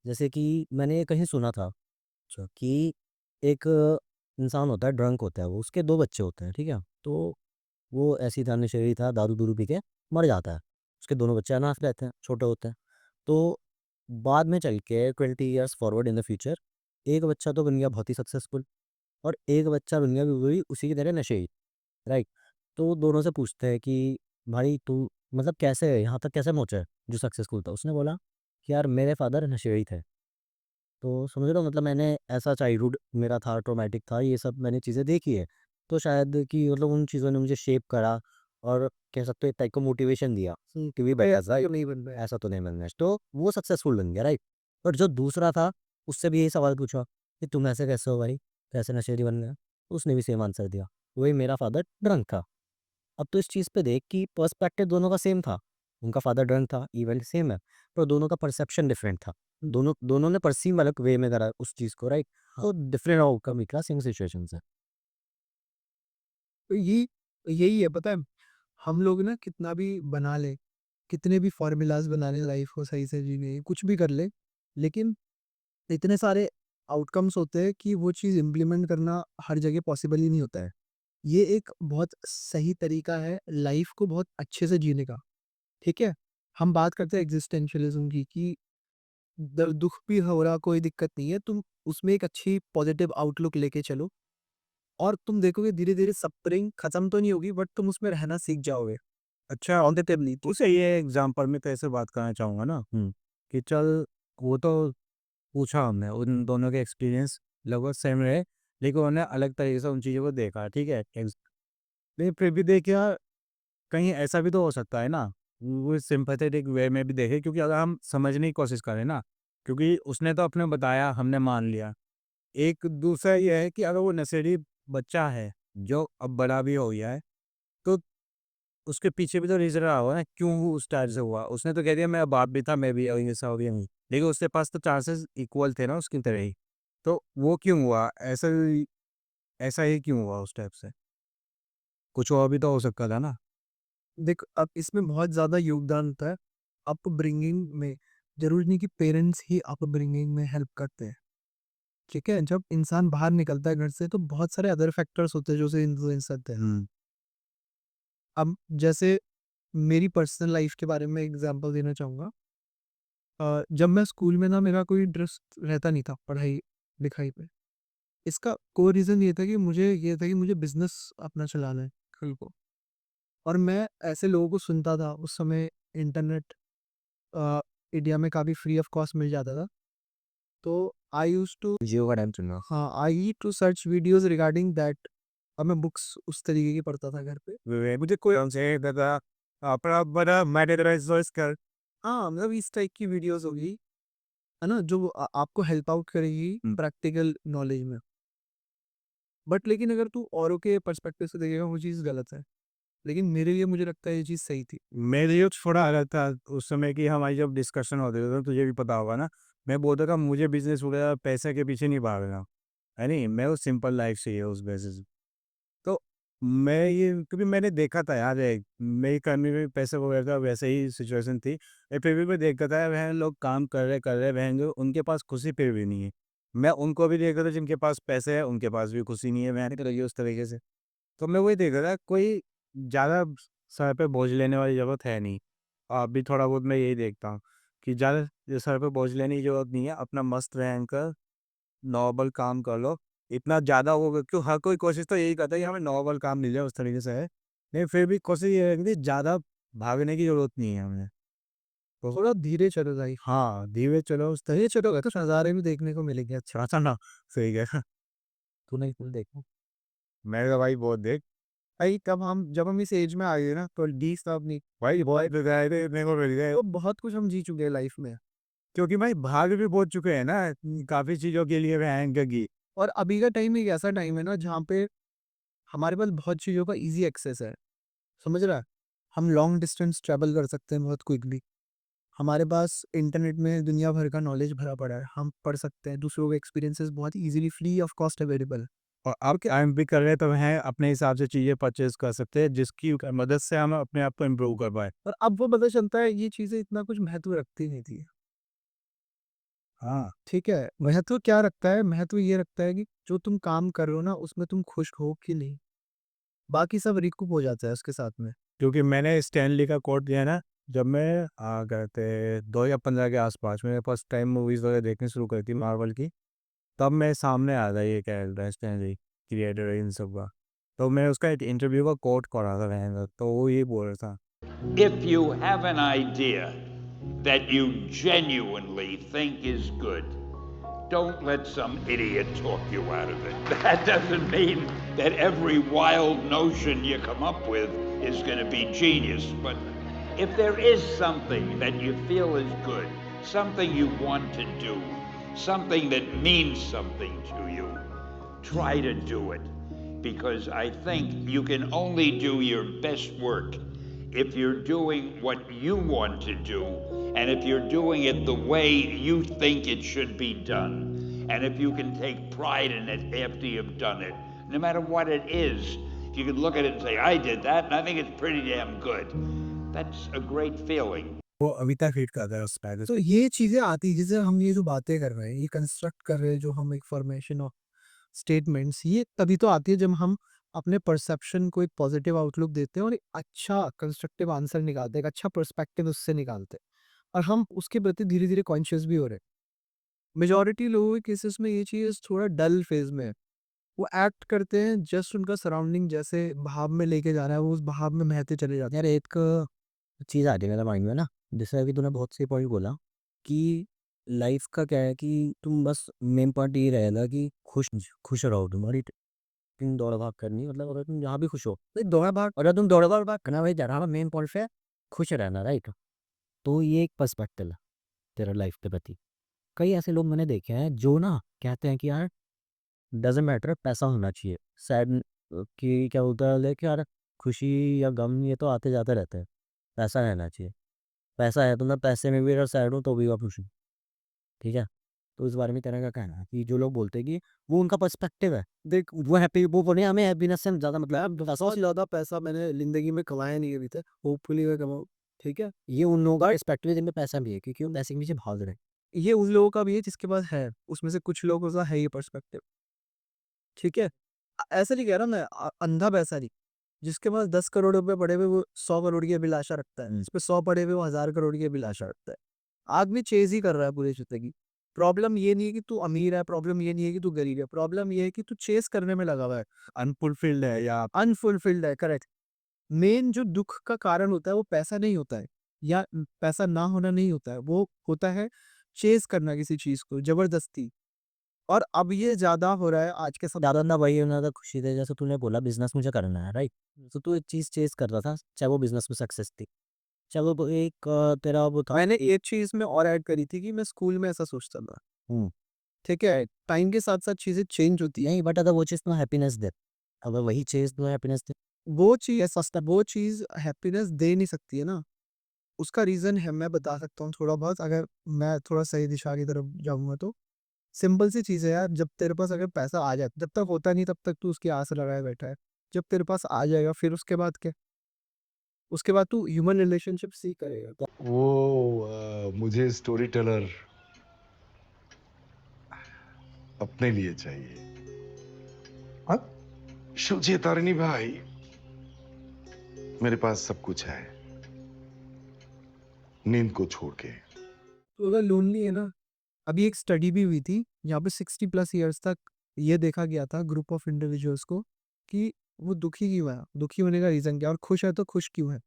जैसे कि मैंने कहीं सुना था, अच्छा, कि एक इंसान होता है, ड्रंक होता है वो, उसके 2 बच्चे होते हैं, ठीक है? तो वो ऐसे ही था, नशेड़ी था, दारू-दूरू पी के मर जाता है। उसके दोनों बच्चे अनाथ रहते हैं, छोटे होते हैं। तो बाद में चल के 20 years forward in the future एक बच्चा तो बन गया बहुत ही सक्सेसफुल और एक बच्चा बन गया बिल्कुल ही उसी की तरह नशेड़ी, राइट? तो दोनों से पूछते हैं कि भाई तू मतलब कैसे यहाँ तक कैसे पहुँचा है जो सक्सेसफुल था? उसने बोला कि यार मेरे फादर नशेड़ी थे। तो समझ रहे हो मतलब मैंने ऐसा चाइल्डहुड मेरा था, ट्रॉमेटिक था, ये सब मैंने चीज़ें देखी है। तो शायद कि मतलब उन चीज़ों ने मुझे शेप करा और कह सकते हो एक टाइप का मोटिवेशन दिया कि भी बेटा ऐसा क्यों नहीं बन रहा है? ऐसा तो नहीं बनना है। तो वो सक्सेसफुल बन गया, राइट? बट जो दूसरा था उससे भी यही सवाल पूछा कि तुम ऐसे कैसे हो भाई? कैसे नशेड़ी बन गया? उसने भी सेम आंसर दिया, वही मेरा फादर ड्रंक था। अब तो इस चीज़ पे देख कि पर्सपेक्टिव दोनों का सेम था। उनका फादर ड्रंक था, इवेंट सेम है, पर दोनों का परसेप्शन डिफरेंट था। दोनों दोनों ने परसीव अलग वे में करा उस चीज़ को, राइट? तो डिफरेंट आउटकम निकला सेम सिचुएशन से। तो यही है पता है, हम लोग ना कितना भी बना ले, कितने भी फ़ॉर्मूलाज़ बना लें लाइफ़ को सही से जीने की, कुछ भी कर ले, लेकिन इतने सारे आउटकम्स होते हैं कि वो चीज़ इम्प्लीमेंट करना हर जगह पॉसिबल ही नहीं होता है। ये एक बहुत सही तरीका है लाइफ़ को बहुत अच्छे से जीने का, ठीक है? हम बात करते हैं एक्जिस्टेंशियलिज़्म की कि दुःख भी हो रहा कोई दिक्कत नहीं है, तुम उसमें एक अच्छी पॉजिटिव आउटलुक लेके चलो और तुम देखोगे धीरे-धीरे सफ़रिंग खत्म तो नहीं होगी बट तुम उसमें रहना सीख जाओगे। अच्छा, पॉजिटिवली तो उसे ये एग्जांपल में तो ऐसे बात करना चाहूँगा ना हुँ। कि चल वो तो पूछा हमने, उन दोनों के एक्सपीरियंस लगभग सेम रहे, लेकिन उन्होंने अलग तरीके से उन चीज़ों को देखा, ठीक है? लेकिन फिर भी देखिए यार, कहीं ऐसा भी तो हो सकता है ना, वो सिम्पैथेटिक वे में भी देखे, क्योंकि अगर हम समझने की कोशिश करें ना, क्योंकि उसने तो अपने बताया, हमने मान लिया। एक दूसरा ये है कि अगर वो नशेड़ी बच्चा है, जो अब बड़ा भी हो गया है, तो उसके पीछे भी तो रीज़न रहा होगा ना, क्यों वो उस टाइप से हुआ। उसने तो कह दिया मेरा बाप भी था, मैं भी ऐसा हो गया हूँ। लेकिन उसके पास तो चांसेस इक्वल थे ना उसकी तरह ही। तो वो क्यों हुआ? ऐसा ही क्यों हुआ उस टाइप से? कुछ और भी तो हो सकता था ना? देख अब इसमें बहुत ज़्यादा योगदान होता है अपब्रिंगिंग में। ज़रूरी नहीं कि पेरेंट्स ही अपब्रिंगिंग में हेल्प करते हैं, ठीक है? जब इंसान बाहर निकलता है घर से तो बहुत सारे अदर फैक्टर्स होते हैं जो उसे इन्फ्लुएंस करते हैं। हुँ। अब जैसे मेरी पर्सनल लाइफ के बारे में एग्जांपल देना चाहूँगा। जब मैं स्कूल में ना मेरा कोई इंटरेस्ट रहता नहीं था पढ़ाई-लिखाई पे। इसका कोर रीज़न ये था कि मुझे बिज़नेस अपना चलाना है खुद को। और मैं ऐसे लोगों को सुनता था उस समय इंटरनेट अ, इंडिया में काफ़ी फ्री ऑफ कॉस्ट मिल जाता था। तो आई यूज्ड टू जियो का टाइम चुना। I used to search videos regarding that और मैं बुक्स उस तरीके की पढ़ता था घर पे। वे मुझे कोई हमसे दादा अपना बड़ा मैनेजराइज़ कर। हाँ, मतलब इस टाइप की वीडियोज़ होगी, है ना? जो आपको हेल्प आउट करेगी हुँ। प्रैक्टिकल नॉलेज में। बट लेकिन अगर तू औरों के पर्सपेक्टिव से देखेगा वो चीज़ गलत है। लेकिन मेरे लिए मुझे लगता है ये चीज़ सही थी। मेरे लिए थोड़ा अलग था उस समय की हमारी जब डिस्कशन होती थी, तो तुझे भी पता होगा ना, मैं बोलता था मुझे बिज़नेस वगैरह पैसे के पीछे नहीं भागना, है नहीं? मेरे को सिंपल लाइफ़ चाहिए उस बेसिस। तो मैं ये क्योंकि मैंने देखा था यार, मेरी कंपनी में पैसे वगैरह का वैसे ही सिचुएशन थी। फिर भी मैं देखता था वह लोग काम कर रहे रहेंगे, उनके पास खुशी फिर भी नहीं है। मैं उनको भी देखता था जिनके पास पैसे है, उनके पास भी खुशी नहीं है, मैंने कहा उस तरीके से। तो मैं वही देख रहा था, कोई ज़्यादा सर पे बोझ लेने वाली ज़रूरत है नहीं। अभी थोड़ा बहुत मैं यही देखता हूँ कि ज़्यादा ये सर पे बोझ लेने की ज़रूरत नहीं है, अपना मस्त रहकर नॉर्मल काम कर लो। इतना ज़्यादा वो क्यों हर कोई कोशिश तो यही करता है कि हमें नॉर्मल काम मिल जाए, उस तरीके से है। लेकिन फिर भी कोशिश ये है कि ज़्यादा भागने की ज़रूरत नहीं है हमें। तो थोड़ा धीरे चलो भाई। हाँ, धीरे चलो उस धीरे चलोगे तो नज़ारे भी देखने को मिलेंगे अच्छा। अच्छा ना, सही कहा। तूने फुल देखा? मैं तो भाई बहुत देख भाई जब हम इस एज में आ गए ना तो डी साहब नहीं भाई बहुत बताए थे मेरे को मिल गए। तो बहुत कुछ हम जी चुके हैं लाइफ में। क्योंकि भाई भाग भी बहुत चुके हैं ना, काफ़ी चीज़ों के लिए भयंकर की। और अभी का टाइम एक ऐसा टाइम है ना जहाँ पे हमारे पास बहुत चीज़ों का ईज़ी एक्सेस है। समझ रहा है? हम लॉन्ग डिस्टेंस ट्रैवल कर सकते हैं बहुत क्विकली। हमारे पास इंटरनेट में दुनिया भर का नॉलेज भरा पड़ा है। हम पढ़ सकते हैं, दूसरों के एक्सपीरियंसेस बहुत easily free of cost available है। और अब टाइम भी कर रहे हैं तो वह अपने हिसाब से चीज़ें परचेज़ कर सकते हैं, जिसकी मदद से हम अपने आप को इम्प्रूव कर पाएँ। और अब वो पता चलता है ये चीज़ें इतना कुछ महत्व रखती नहीं थी। हाँ, ठीक है? महत्व क्या रखता है? महत्व ये रखता है कि जो तुम काम कर रहे हो ना उसमें तुम खुश हो कि नहीं? बाकी सब रिकूप हो जाता है उसके साथ में। क्योंकि मैंने स्टैनली का कोट दिया ना, जब मैं क्या कहते हैं 2015 के आस-पास मैंने फर्स्ट टाइम मूवीज़ वगैरह देखनी शुरू करी थी मार्वल की। तब मैं सामने आ गया ये कैरेक्टर स्टैनली क्रिएटर इन सब का। तो मैं उसका एक इंटरव्यू का कोट पढ़ा था मैंने, तो वो ये बोल रहा था, If you have an idea that you genuinely think is good, don't let some idiot talk you out of it. That doesn't mean that every wild notion you come up with is going to be genius, but if there is something that you feel is good, something you want to do, something that means something to you, try to do it. Because I think you can only do your best work if you're doing what you want to do, and if you're doing it the way you think it should be done, and if you can take pride in it after you've done it, no matter what it is. If you can look at it and say, I did that, and I think it's pretty damn good, that's a great feeling. वो अभी तक hit कर रहा है उस package. तो ये चीज़ें आती हैं, जैसे हम ये जो बातें कर रहे हैं, ये कंस्ट्रक्ट कर रहे हैं, जो हम एक फॉर्मेशन ऑफ स्टेटमेंट्स, ये तभी तो आती है जब हम अपने परसेप्शन को एक पॉजिटिव आउटलुक देते हैं और एक अच्छा कंस्ट्रक्टिव आंसर निकालते हैं, एक अच्छा पर्सपेक्टिव उससे निकालते हैं, और हम उसके प्रति धीरे-धीरे कॉन्शियस भी हो रहे हैं। मेजॉरिटी लोगों के केसेस में ये चीज़ थोड़ा डल फेज़ में है। वो एक्ट करते हैं जस्ट उनका सराउंडिंग जैसे भाव में लेके जा रहा है, वो उस भाव में बहते चले जाते हैं। यार एक चीज़ आ रही है मेरे माइंड में ना, जैसे अभी तूने बहुत सही पॉइंट बोला कि लाइफ का क्या है कि तुम बस मेन पॉइंट ये रहेगा कि खुश खुश रहो, तुम्हारी तुम दौड़ भाग करनी, मतलब अगर तुम जहाँ भी खुश हो तो दौड़ा भाग, अगर तुम दौड़ भाग करना भाई जहाँ मेन पॉइंट है खुश रहना, राइट। तो ये एक पर्सपेक्टिव है तेरा लाइफ के प्रति। कई ऐसे लोग मैंने देखे हैं जो ना कहते हैं कि यार डजेंट मैटर, पैसा होना चाहिए, सैड कि क्या बोलता है कि यार खुशी या गम ये तो आते जाते रहते हैं, पैसा रहना चाहिए, पैसा है तो मैं पैसे में भी अगर सैड हूँ तो भी मैं खुश हूँ, ठीक है। तो इस बारे में तेरा क्या कहना है कि जो लोग बोलते हैं कि वो उनका पर्सपेक्टिव है, देख वो हैप्पी, वो बोले हमें हैप्पीनेस से ज़्यादा मतलब है पैसा, बहुत ज़्यादा पैसा मैंने ज़िंदगी में कमाया नहीं है अभी तक, होपफुली मैं कमाऊँ, ठीक है? ये उन लोगों का पर्सपेक्टिव है जिनमें पैसा भी है, क्योंकि वो पैसे के पीछे भाग रहे हैं। ये उन लोगों का भी है जिसके पास है, उसमें से कुछ लोगों का है ये पर्सपेक्टिव, ठीक है? ऐसा नहीं कह रहा मैं, अंधा पैसा नहीं। जिसके पास 10 करोड़ रुपए पड़े हुए वो 100 करोड़ की अभिलाषा रखता है, जिस पे 100 पड़े हुए वो 1000 करोड़ की अभिलाषा रखता है। आदमी चेज़ ही कर रहा है पूरी ज़िंदगी। प्रॉब्लम ये नहीं है कि तू अमीर है, प्रॉब्लम ये नहीं है कि तू गरीब है, प्रॉब्लम ये है कि तू चेज़ करने में लगा हुआ है, अनफुलफिल्ड है या अनफुलफिल्ड है, करेक्ट। मेन जो दुःख का कारण होता है वो पैसा नहीं होता है, या पैसा ना होना नहीं होता है, वो होता है चेज़ करना किसी चीज़ को ज़बरदस्ती। और अब ये ज़्यादा हो रहा है आज के समय। ज़्यादा ना वही होना था खुशी थे, जैसे तूने बोला बिजनेस मुझे करना है, राइट। तो तू एक चीज़ चेज़ कर रहा था, चाहे वो बिजनेस में सक्सेस थी, चाहे वो एक तेरा वो था। मैंने एक चीज़ में और ऐड करी थी कि मैं स्कूल में ऐसा सोचता था, हुँ। ठीक है? टाइम के साथ-साथ चीज़ें चेंज होती हैं। नहीं बट अगर वो चीज़ तुम्हें हैप्पीनेस दे, अगर वही चीज़ तुम्हें हैप्पीनेस दे, वो चीज़ हैप्पीनेस दे नहीं सकती है ना। उसका रीज़न है, मैं बता सकता हूँ थोड़ा बहुत, अगर मैं थोड़ा सही दिशा की तरफ जाऊँगा तो। सिंपल सी चीज़ है यार, जब तेरे पास अगर पैसा आ जाए, जब तक होता नहीं तब तक तू उसकी आस लगाए बैठा है। जब तेरे पास आ जाएगा फिर उसके बाद क्या? उसके बाद तू ह्यूमन रिलेशनशिप सीख करेगा। मुझे स्टोरी टेलर अपने लिए चाहिए। हाँ? शिवजी तारिणी भाई, मेरे पास सब कुछ है, नींद को छोड़ के। तो अगर लोनली है ना, अभी एक स्टडी भी हुई थी, यहाँ पे 60 प्लस इयर्स तक ये देखा गया था ग्रुप ऑफ इंडिविजुअल्स को कि वो दुखी क्यों है, दुखी होने का रीज़न क्या है, और खुश है तो खुश क्यों है।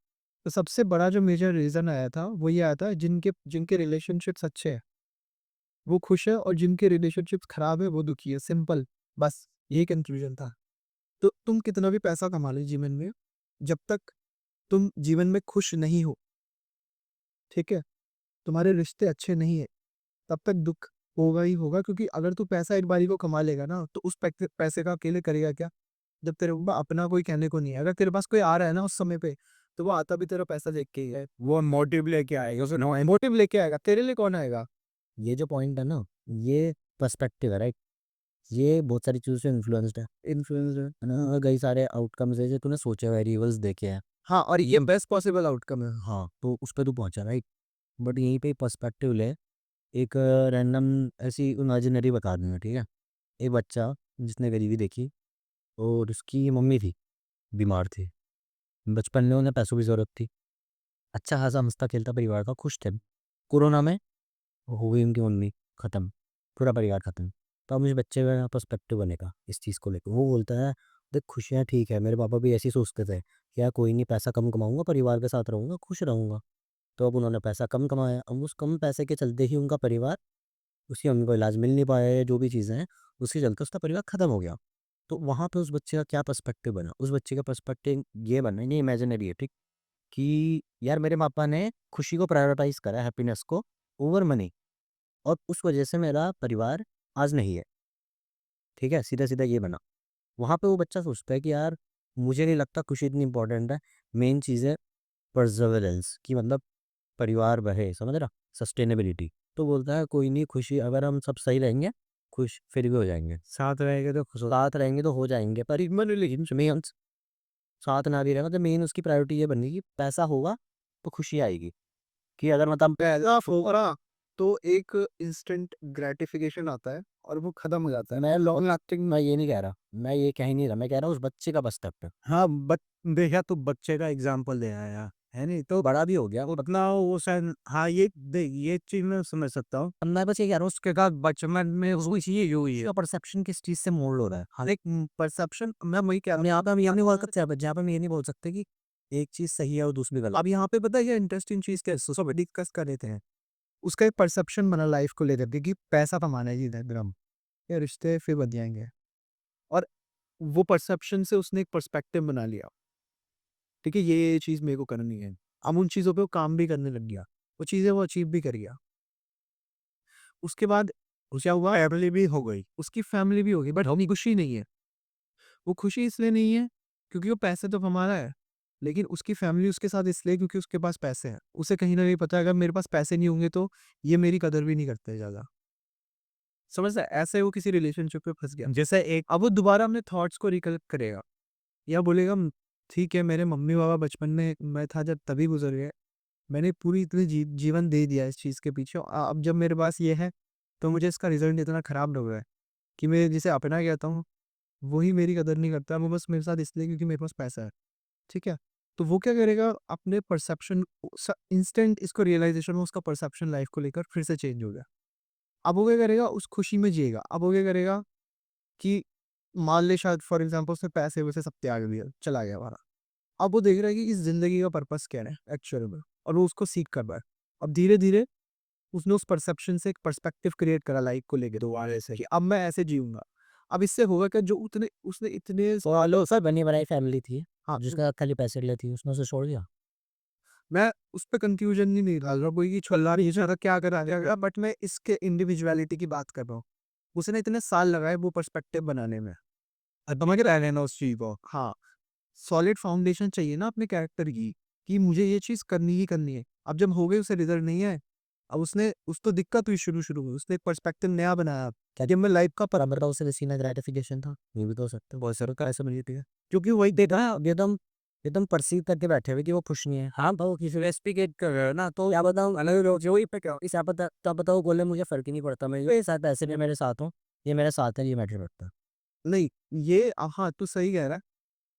तो सबसे बड़ा जो मेजर रीज़न आया था, वो ये आया था, जिनके जिनके रिलेशनशिप्स अच्छे हैं, वो खुश है, और जिनके रिलेशनशिप्स खराब है, वो दुखी है, सिंपल, बस यही कंक्लूजन था। तो तुम कितना भी पैसा कमा लो जीवन में, जब तक तुम जीवन में खुश नहीं हो, ठीक है? तुम्हारे रिश्ते अच्छे नहीं है, तब तक दुःख होगा ही होगा, क्योंकि अगर तू पैसा एक बारी को कमा लेगा ना, तो उस पैसे का अकेले करेगा क्या? जब तेरे पास अपना कोई कहने को नहीं है। अगर तेरे पास कोई आ रहा है ना उस समय पे, तो वो आता भी तेरा पैसा देख के ही है। वो मोटिव लेके आएगा, उसे नो मोटिव लेके आएगा, तेरे लिए कौन आएगा? ये जो पॉइंट है ना, ये पर्सपेक्टिव है, राइट। ये बहुत सारी चीज़ों से इन्फ्लुएंस्ड है ना, कई सारे आउटकम्स है जो तूने सोचे, वेरिएबल्स देखे हैं। हाँ, और ये बेस्ट पॉसिबल आउटकम है। हाँ, तो उस पे तू पहुंचा, राइट। बट यहीं पे पर्सपेक्टिव ले, एक रैंडम ऐसी इमेजिनरी बता दूंगा, ठीक है। एक बच्चा जिसने गरीबी देखी और उसकी मम्मी थी, बीमार थी, बचपन में उन्हें पैसों की ज़रूरत थी, अच्छा खासा हंसता खेलता परिवार था, खुश थे। कोरोना में हो गई उनकी मम्मी ख़त्म, पूरा परिवार ख़त्म। तो अब मुझे बच्चे का पर्सपेक्टिव बनेगा इस चीज़ को लेकर। वो बोलता है देख खुशियाँ ठीक है, मेरे पापा भी ऐसे ही सोचते थे कि यार कोई नहीं पैसा कम कमाऊँगा, परिवार के साथ रहूँगा, खुश रहूँगा। तो अब उन्होंने पैसा कम कमाया, अब उस कम पैसे के चलते ही उनका परिवार उसकी मम्मी को इलाज मिल नहीं पाया या जो भी चीज़ें हैं, उसके चलते उसका परिवार ख़त्म हो गया। तो वहाँ पे उस बच्चे का क्या पर्सपेक्टिव बना? उस बच्चे का पर्सपेक्टिव ये बना, ये इमेजिनरी है, ठीक? कि यार मेरे पापा ने खुशी को प्रायोरिटाइज़ करा, हैप्पीनेस को ओवर मनी और उस वजह से मेरा परिवार आज नहीं है, ठीक है? सीधा-सीधा ये बना। वहाँ पे वो बच्चा सोचता है कि यार मुझे नहीं लगता खुशी इतनी इम्पोर्टेंट है, मेन चीज़ है परसेवरेंस कि मतलब परिवार रहे, समझ रहा? सस्टेनेबिलिटी। तो बोलता है कोई नहीं खुशी अगर हम सब सही रहेंगे, खुश फिर भी हो जाएँगे। साथ रहेंगे तो खुश साथ रहेंगे तो हो जाएँगे पर मेंस साथ ना भी रहेगा तो मेन उसकी प्रायोरिटी ये बनेगी पैसा होगा तो खुशी आएगी। कि अगर मतलब पैसा होगा तो एक इंस्टेंट ग्रेटिफिकेशन आता है और वो खत्म हो जाता है। मैं लॉन्ग लास्टिंग मैं ये नहीं कह रहा, मैं ये कह ही नहीं रहा, मैं कह रहा हूँ उस बच्चे का पर्सपेक्टिव। हाँ, देखा तो बच्चे का एग्जाम्पल दे आया है नहीं तो बड़ा भी हो गया वो अपना वो शायद हाँ ये चीज मैं समझ सकता हूँ। अब मैं बस ये कह रहा हूँ उसके बाद बचपन में उसको चीज हुई है उसका परसेप्शन किस चीज़ से मोल्ड हो रहा है। हाँ, एक परसेप्शन मैं वही कह अब रहा यहाँ पे हम ये नहीं बोल सकते जहाँ पे हम ये नहीं बोल सकते कि एक चीज़ सही है और दूसरी हूँ। गलत। अब यहाँ पे पता है ये इंटरेस्टिंग चीज क्या है सब डिस्कस कर लेते हैं। उसका एक परसेप्शन बना लाइफ को लेकर के कि पैसा कमाना है जी एकदम ये रिश्ते फिर बन जाएंगे और वो परसेप्शन से उसने एक पर्सपेक्टिव बना लिया। ठीक है ये चीज मेरे को करनी है। अब उन चीजों पे वो काम भी करने लग गया। वो चीजें वो अचीव भी कर गया। उसके बाद क्या हुआ फैमिली भी हो गई उसकी फैमिली भी हो गई बट हम खुशी नहीं है। वो खुशी इसलिए नहीं है क्योंकि वो पैसे तो कमा रहा है लेकिन उसकी फैमिली उसके साथ इसलिए क्योंकि उसके पास पैसे हैं। उसे कहीं ना कहीं पता है अगर मेरे पास पैसे नहीं होंगे तो ये मेरी कदर भी नहीं करते ज्यादा। समझता है ऐसे वो किसी रिलेशनशिप में फंस गया जैसे एक अब वो दोबारा अपने थॉट्स को रिकलेक्ट करेगा या बोलेगा ठीक है मेरे मम्मी पापा बचपन में मैं था जब तभी गुजर गए मैंने पूरी इतनी जीवन दे दिया इस चीज़ के पीछे अब जब मेरे पास ये है तो मुझे इसका रिजल्ट इतना खराब हो गया है कि मैं जिसे अपना कहता हूँ वही मेरी कदर नहीं करता वो बस मेरे साथ इसलिए क्योंकि मेरे पास पैसा है। ठीक है तो वो क्या करेगा अपने परसेप्शन इंस्टेंट इसको रियलाइजेशन में उसका परसेप्शन लाइफ को लेकर फिर से चेंज हो गया। अब वो क्या करेगा उस खुशी में जिएगा। अब वो क्या करेगा कि मान ले शायद फॉर एग्जाम्पल उसने पैसे वैसे सब त्याग दिया चला गया हमारा। अब वो देख रहा है कि इस जिंदगी का पर्पस क्या है एक्चुअल में और वो उसको सीख कर रहा है। अब धीरे धीरे उसने उस परसेप्शन से एक पर्सपेक्टिव क्रिएट करा लाइफ को लेके दोबारा से कि अब मैं ऐसे जीऊंगा। अब इससे होगा क्या जो उतने उसने इतने फॉलो सर बनी बनाई फैमिली थी हाँ जिसका खाली पैसे के लिए थी उसने उसे छोड़ दिया। मैं उस पर कंफ्यूजन नहीं डाल रहा कोई कि छल्ला नहीं चाह रहा क्या करा जाएगा बट मैं इसके इंडिविजुअलिटी की बात कर रहा हूँ। उसने इतने साल लगाए वो पर्सपेक्टिव बनाने में। अब समझ रहा है ना उस चीज को। हाँ सॉलिड फाउंडेशन चाहिए ना अपने कैरेक्टर की कि मुझे ये चीज करनी ही करनी है। अब जब हो गई उसे रिजल्ट नहीं है अब उसने उसको दिक्कत हुई शुरू में उसने एक पर्सपेक्टिव नया बनाया क्या कि मैं लाइफ का पर अमृता उसे सीना ग्रेटिफिकेशन था ये भी तो हो सकता है। बहुत सारा का ऐसा मुझे दिया क्योंकि वही देखा एकदम एकदम परसीव करके बैठे हुए कि वो खुश नहीं है। हाँ भाव किसी रेस्पिकेट कर रहे हो ना तो क्या बताऊँ अलग लोग जो ही पे क्या इस आप बता तब बताओ बोले मुझे फर्क ही नहीं पड़ता मैं ये साथ ऐसे भी मेरे साथ हूँ ये मेरे साथ है ये मैटर करता है। नहीं ये हाँ तू सही कह रहा है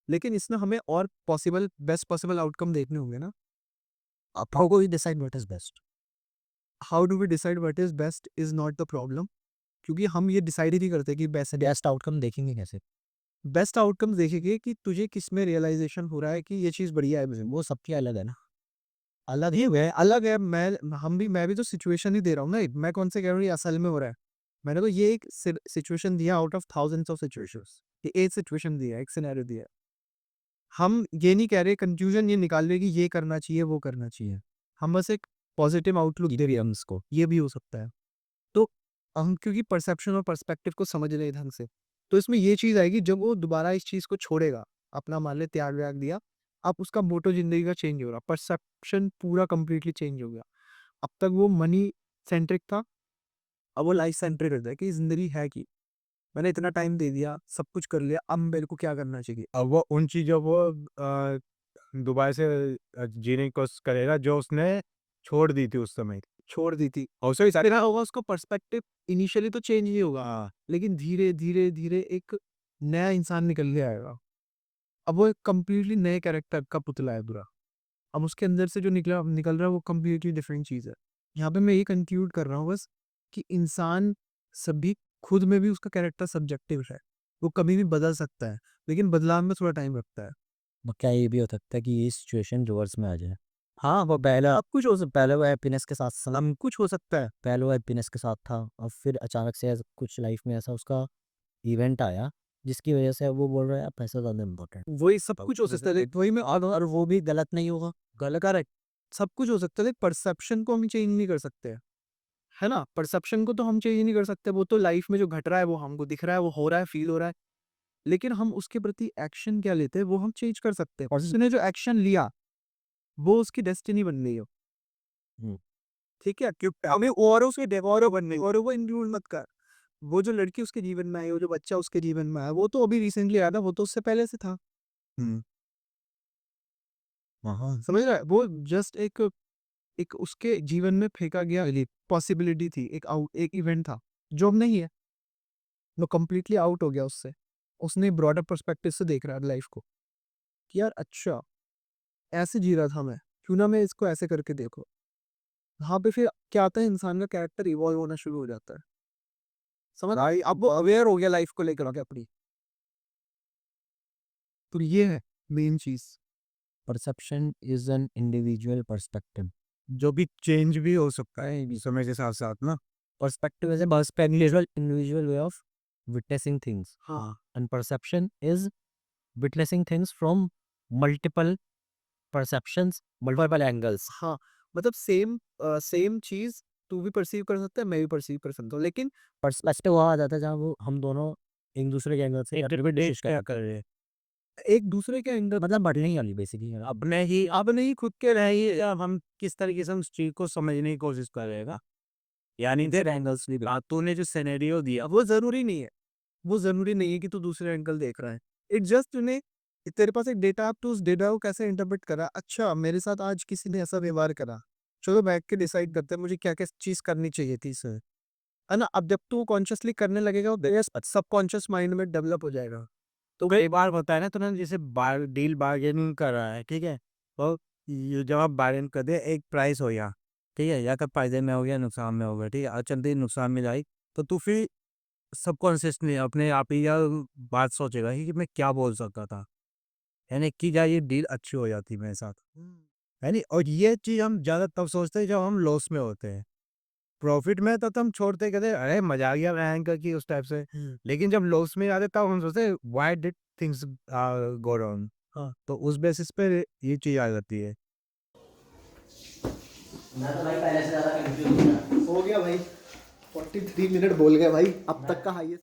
लेकिन इसमें हमें और पॉसिबल बेस्ट पॉसिबल आउटकम देखने होंगे ना। अब how do you decide what is best. How do we decide what is best is not the problem क्योंकि हम ये डिसाइड ही नहीं करते कि बेस्ट बेस्ट आउटकम देखेंगे कैसे। बेस्ट आउटकम देखेंगे कि तुझे किस में रियलाइजेशन हो रहा है कि ये चीज़ बढ़िया है मुझे। वो सबकी अलग है ना। अलग है मैं भी तो सिचुएशन ही दे रहा हूँ ना। मैं कौन से कह रहा हूँ ये असल में हो रहा है। मैंने तो ये एक सिचुएशन दिया out of thousands of situations. ये एक सिचुएशन दिया एक सिनेरियो दिया। हम ये नहीं कह रहे कंक्लूजन ये निकाल रहे कि ये करना चाहिए वो करना चाहिए। हम बस एक पॉजिटिव आउटलुक दे रहे हैं हम इसको ये भी हो सकता है। तो हम क्योंकि परसेप्शन और पर्सपेक्टिव को समझ रहे हैं ढंग से तो इसमें ये चीज़ आएगी जब वो दोबारा इस चीज़ को छोड़ेगा अपना मान ले त्याग व्याग दिया। अब उसका मोटो जिंदगी का चेंज हो रहा परसेप्शन पूरा कंप्लीटली चेंज हो गया। अब तक वो मनी सेंट्रिक था अब वो लाइफ सेंट्रिक रहता है कि जिंदगी है कि मैंने इतना टाइम दे दिया सब कुछ कर लिया अब मेरे को क्या करना चाहिए। अब वो उन चीज़ों को दोबारा से जीने की कोशिश करेगा जो उसने छोड़ दी थी उस समय। छोड़ दी थी और सही सारे तेरा होगा उसको पर्सपेक्टिव इनिशियली तो चेंज ही होगा हाँ, लेकिन धीरे धीरे धीरे एक नया इंसान निकल के आएगा। अब वो एक कंप्लीटली नए कैरेक्टर का पुतला है पूरा। अब उसके अंदर से जो निकल रहा है वो कंप्लीटली डिफरेंट चीज़ है। यहाँ पे मैं ये कंक्लूड कर रहा हूँ बस कि इंसान सभी खुद में भी उसका कैरेक्टर सब्जेक्टिव है, वो कभी भी बदल सकता है, लेकिन बदलाव में थोड़ा टाइम लगता है। क्या ये भी हो सकता है कि ये सिचुएशन रिवर्स में आ जाए? हाँ, वो पहला सब कुछ हो सकता पहले वो हैप्पीनेस के साथ है, सब कुछ हो सकता है। पहले वो हैप्पीनेस के साथ था और फिर अचानक से कुछ लाइफ में ऐसा उसका इवेंट आया जिसकी वजह से वो बोल रहा है पैसा ज़्यादा इम्पोर्टेंट। वही सब कुछ हो सकता है, वही में और वो भी गलत नहीं होगा। गलत करेक्ट, सब कुछ हो सकता है, परसेप्शन को हम चेंज नहीं कर सकते, है ना? परसेप्शन को तो हम चेंज नहीं कर सकते, वो तो लाइफ में जो घट रहा है वो हमको दिख रहा है, वो हो रहा है, फील हो रहा है। लेकिन हम उसके प्रति एक्शन क्या लेते हैं वो हम चेंज कर सकते हैं। और उसने जो एक्शन लिया वो उसकी डेस्टिनी बन गई हो। हम्म। ठीक है, क्योंकि हमें और उसके डेवोरो बनने और वो इंक्लूड मत कर। वो जो लड़की उसके जीवन में आई, वो जो बच्चा उसके जीवन में आया, वो तो अभी रिसेंटली आया था, वो तो उससे पहले से था। हाँ, समझ रहा है? वो जस्ट एक एक उसके जीवन में फेंका गया पॉसिबिलिटी थी, एक इवेंट था जो अब नहीं है। वो कंप्लीटली आउट हो गया उससे। उसने ब्रॉडर पर्सपेक्टिव से देख रहा है लाइफ को कि यार अच्छा ऐसे जी रहा था मैं, क्यों ना मैं इसको ऐसे करके देखो। वहाँ पे फिर क्या आता है, इंसान का कैरेक्टर इवॉल्व होना शुरू हो जाता है। समझ आई, अब वो अवेयर हो गया लाइफ को लेकर के अपनी। तो ये है मेन चीज, perception is an individual perspective. जो भी चेंज भी हो सकता है समय के साथ साथ ना। Perspective is a individual way of witnessing things, हाँ and perception is witnessing things from multiple perceptions, multiple angles. हाँ, मतलब सेम चीज तू भी परसीव कर सकता है, मैं भी परसीव कर सकता हूँ, लेकिन पर्सपेक्टिव वहाँ आ जाता है जहाँ वो हम दोनों एक दूसरे के एंगल से कोशिश कर रहे हैं एक दूसरे के अंदर मतलब बढ़ने ही वाली बेसिकली। अपने ही खुद के रहिए, अब हम किस तरीके से हम उस चीज को समझने की कोशिश करेगा। यानी देर एंगल्स भी तूने जो सिनेरियो दिया वो जरूरी नहीं है, वो जरूरी नहीं है कि तू दूसरे एंगल देख रहा है। इट जस्ट तूने, तेरे पास एक डेटा, आप तो उस डेटा को कैसे इंटरप्रेट करा। अच्छा मेरे साथ आज किसी ने ऐसा व्यवहार करा, चलो बैठ के डिसाइड करते हैं मुझे क्या क्या चीज करनी चाहिए थी इससे, है ना? अब जब तू कॉन्शियसली करने लगेगा, सबकॉन्शियस माइंड में डेवलप हो जाएगा। तो कई बार होता है ना, तूने जैसे डील बार्गेनिंग कर रहा है, ठीक है, तो जब आप बार्गेन कर दे एक प्राइस हो गया, ठीक है, या तो फायदे में हो गया नुकसान में हो गया, ठीक है, और चलते ही नुकसान में जाए तो तू फिर सबकॉन्शियसली अपने आप ही या बात सोचेगा कि मैं क्या बोल सकता था, यानी कि क्या ये डील अच्छी हो जाती मेरे साथ, है नहीं। और ये चीज़ हम ज़्यादा तब सोचते हैं जब हम लॉस में होते हैं। प्रॉफिट में तो हम छोड़ते कहते अरे मजा आ गया भयंकर की उस टाइप से, लेकिन जब लॉस में आते तब हम सोचते why did things go wrong. हाँ, तो उस बेसिस पे ये चीज़ आ जाती है। हो गया भाई, 43 मिनट बोल गए भाई, अब तक का हाईएस्ट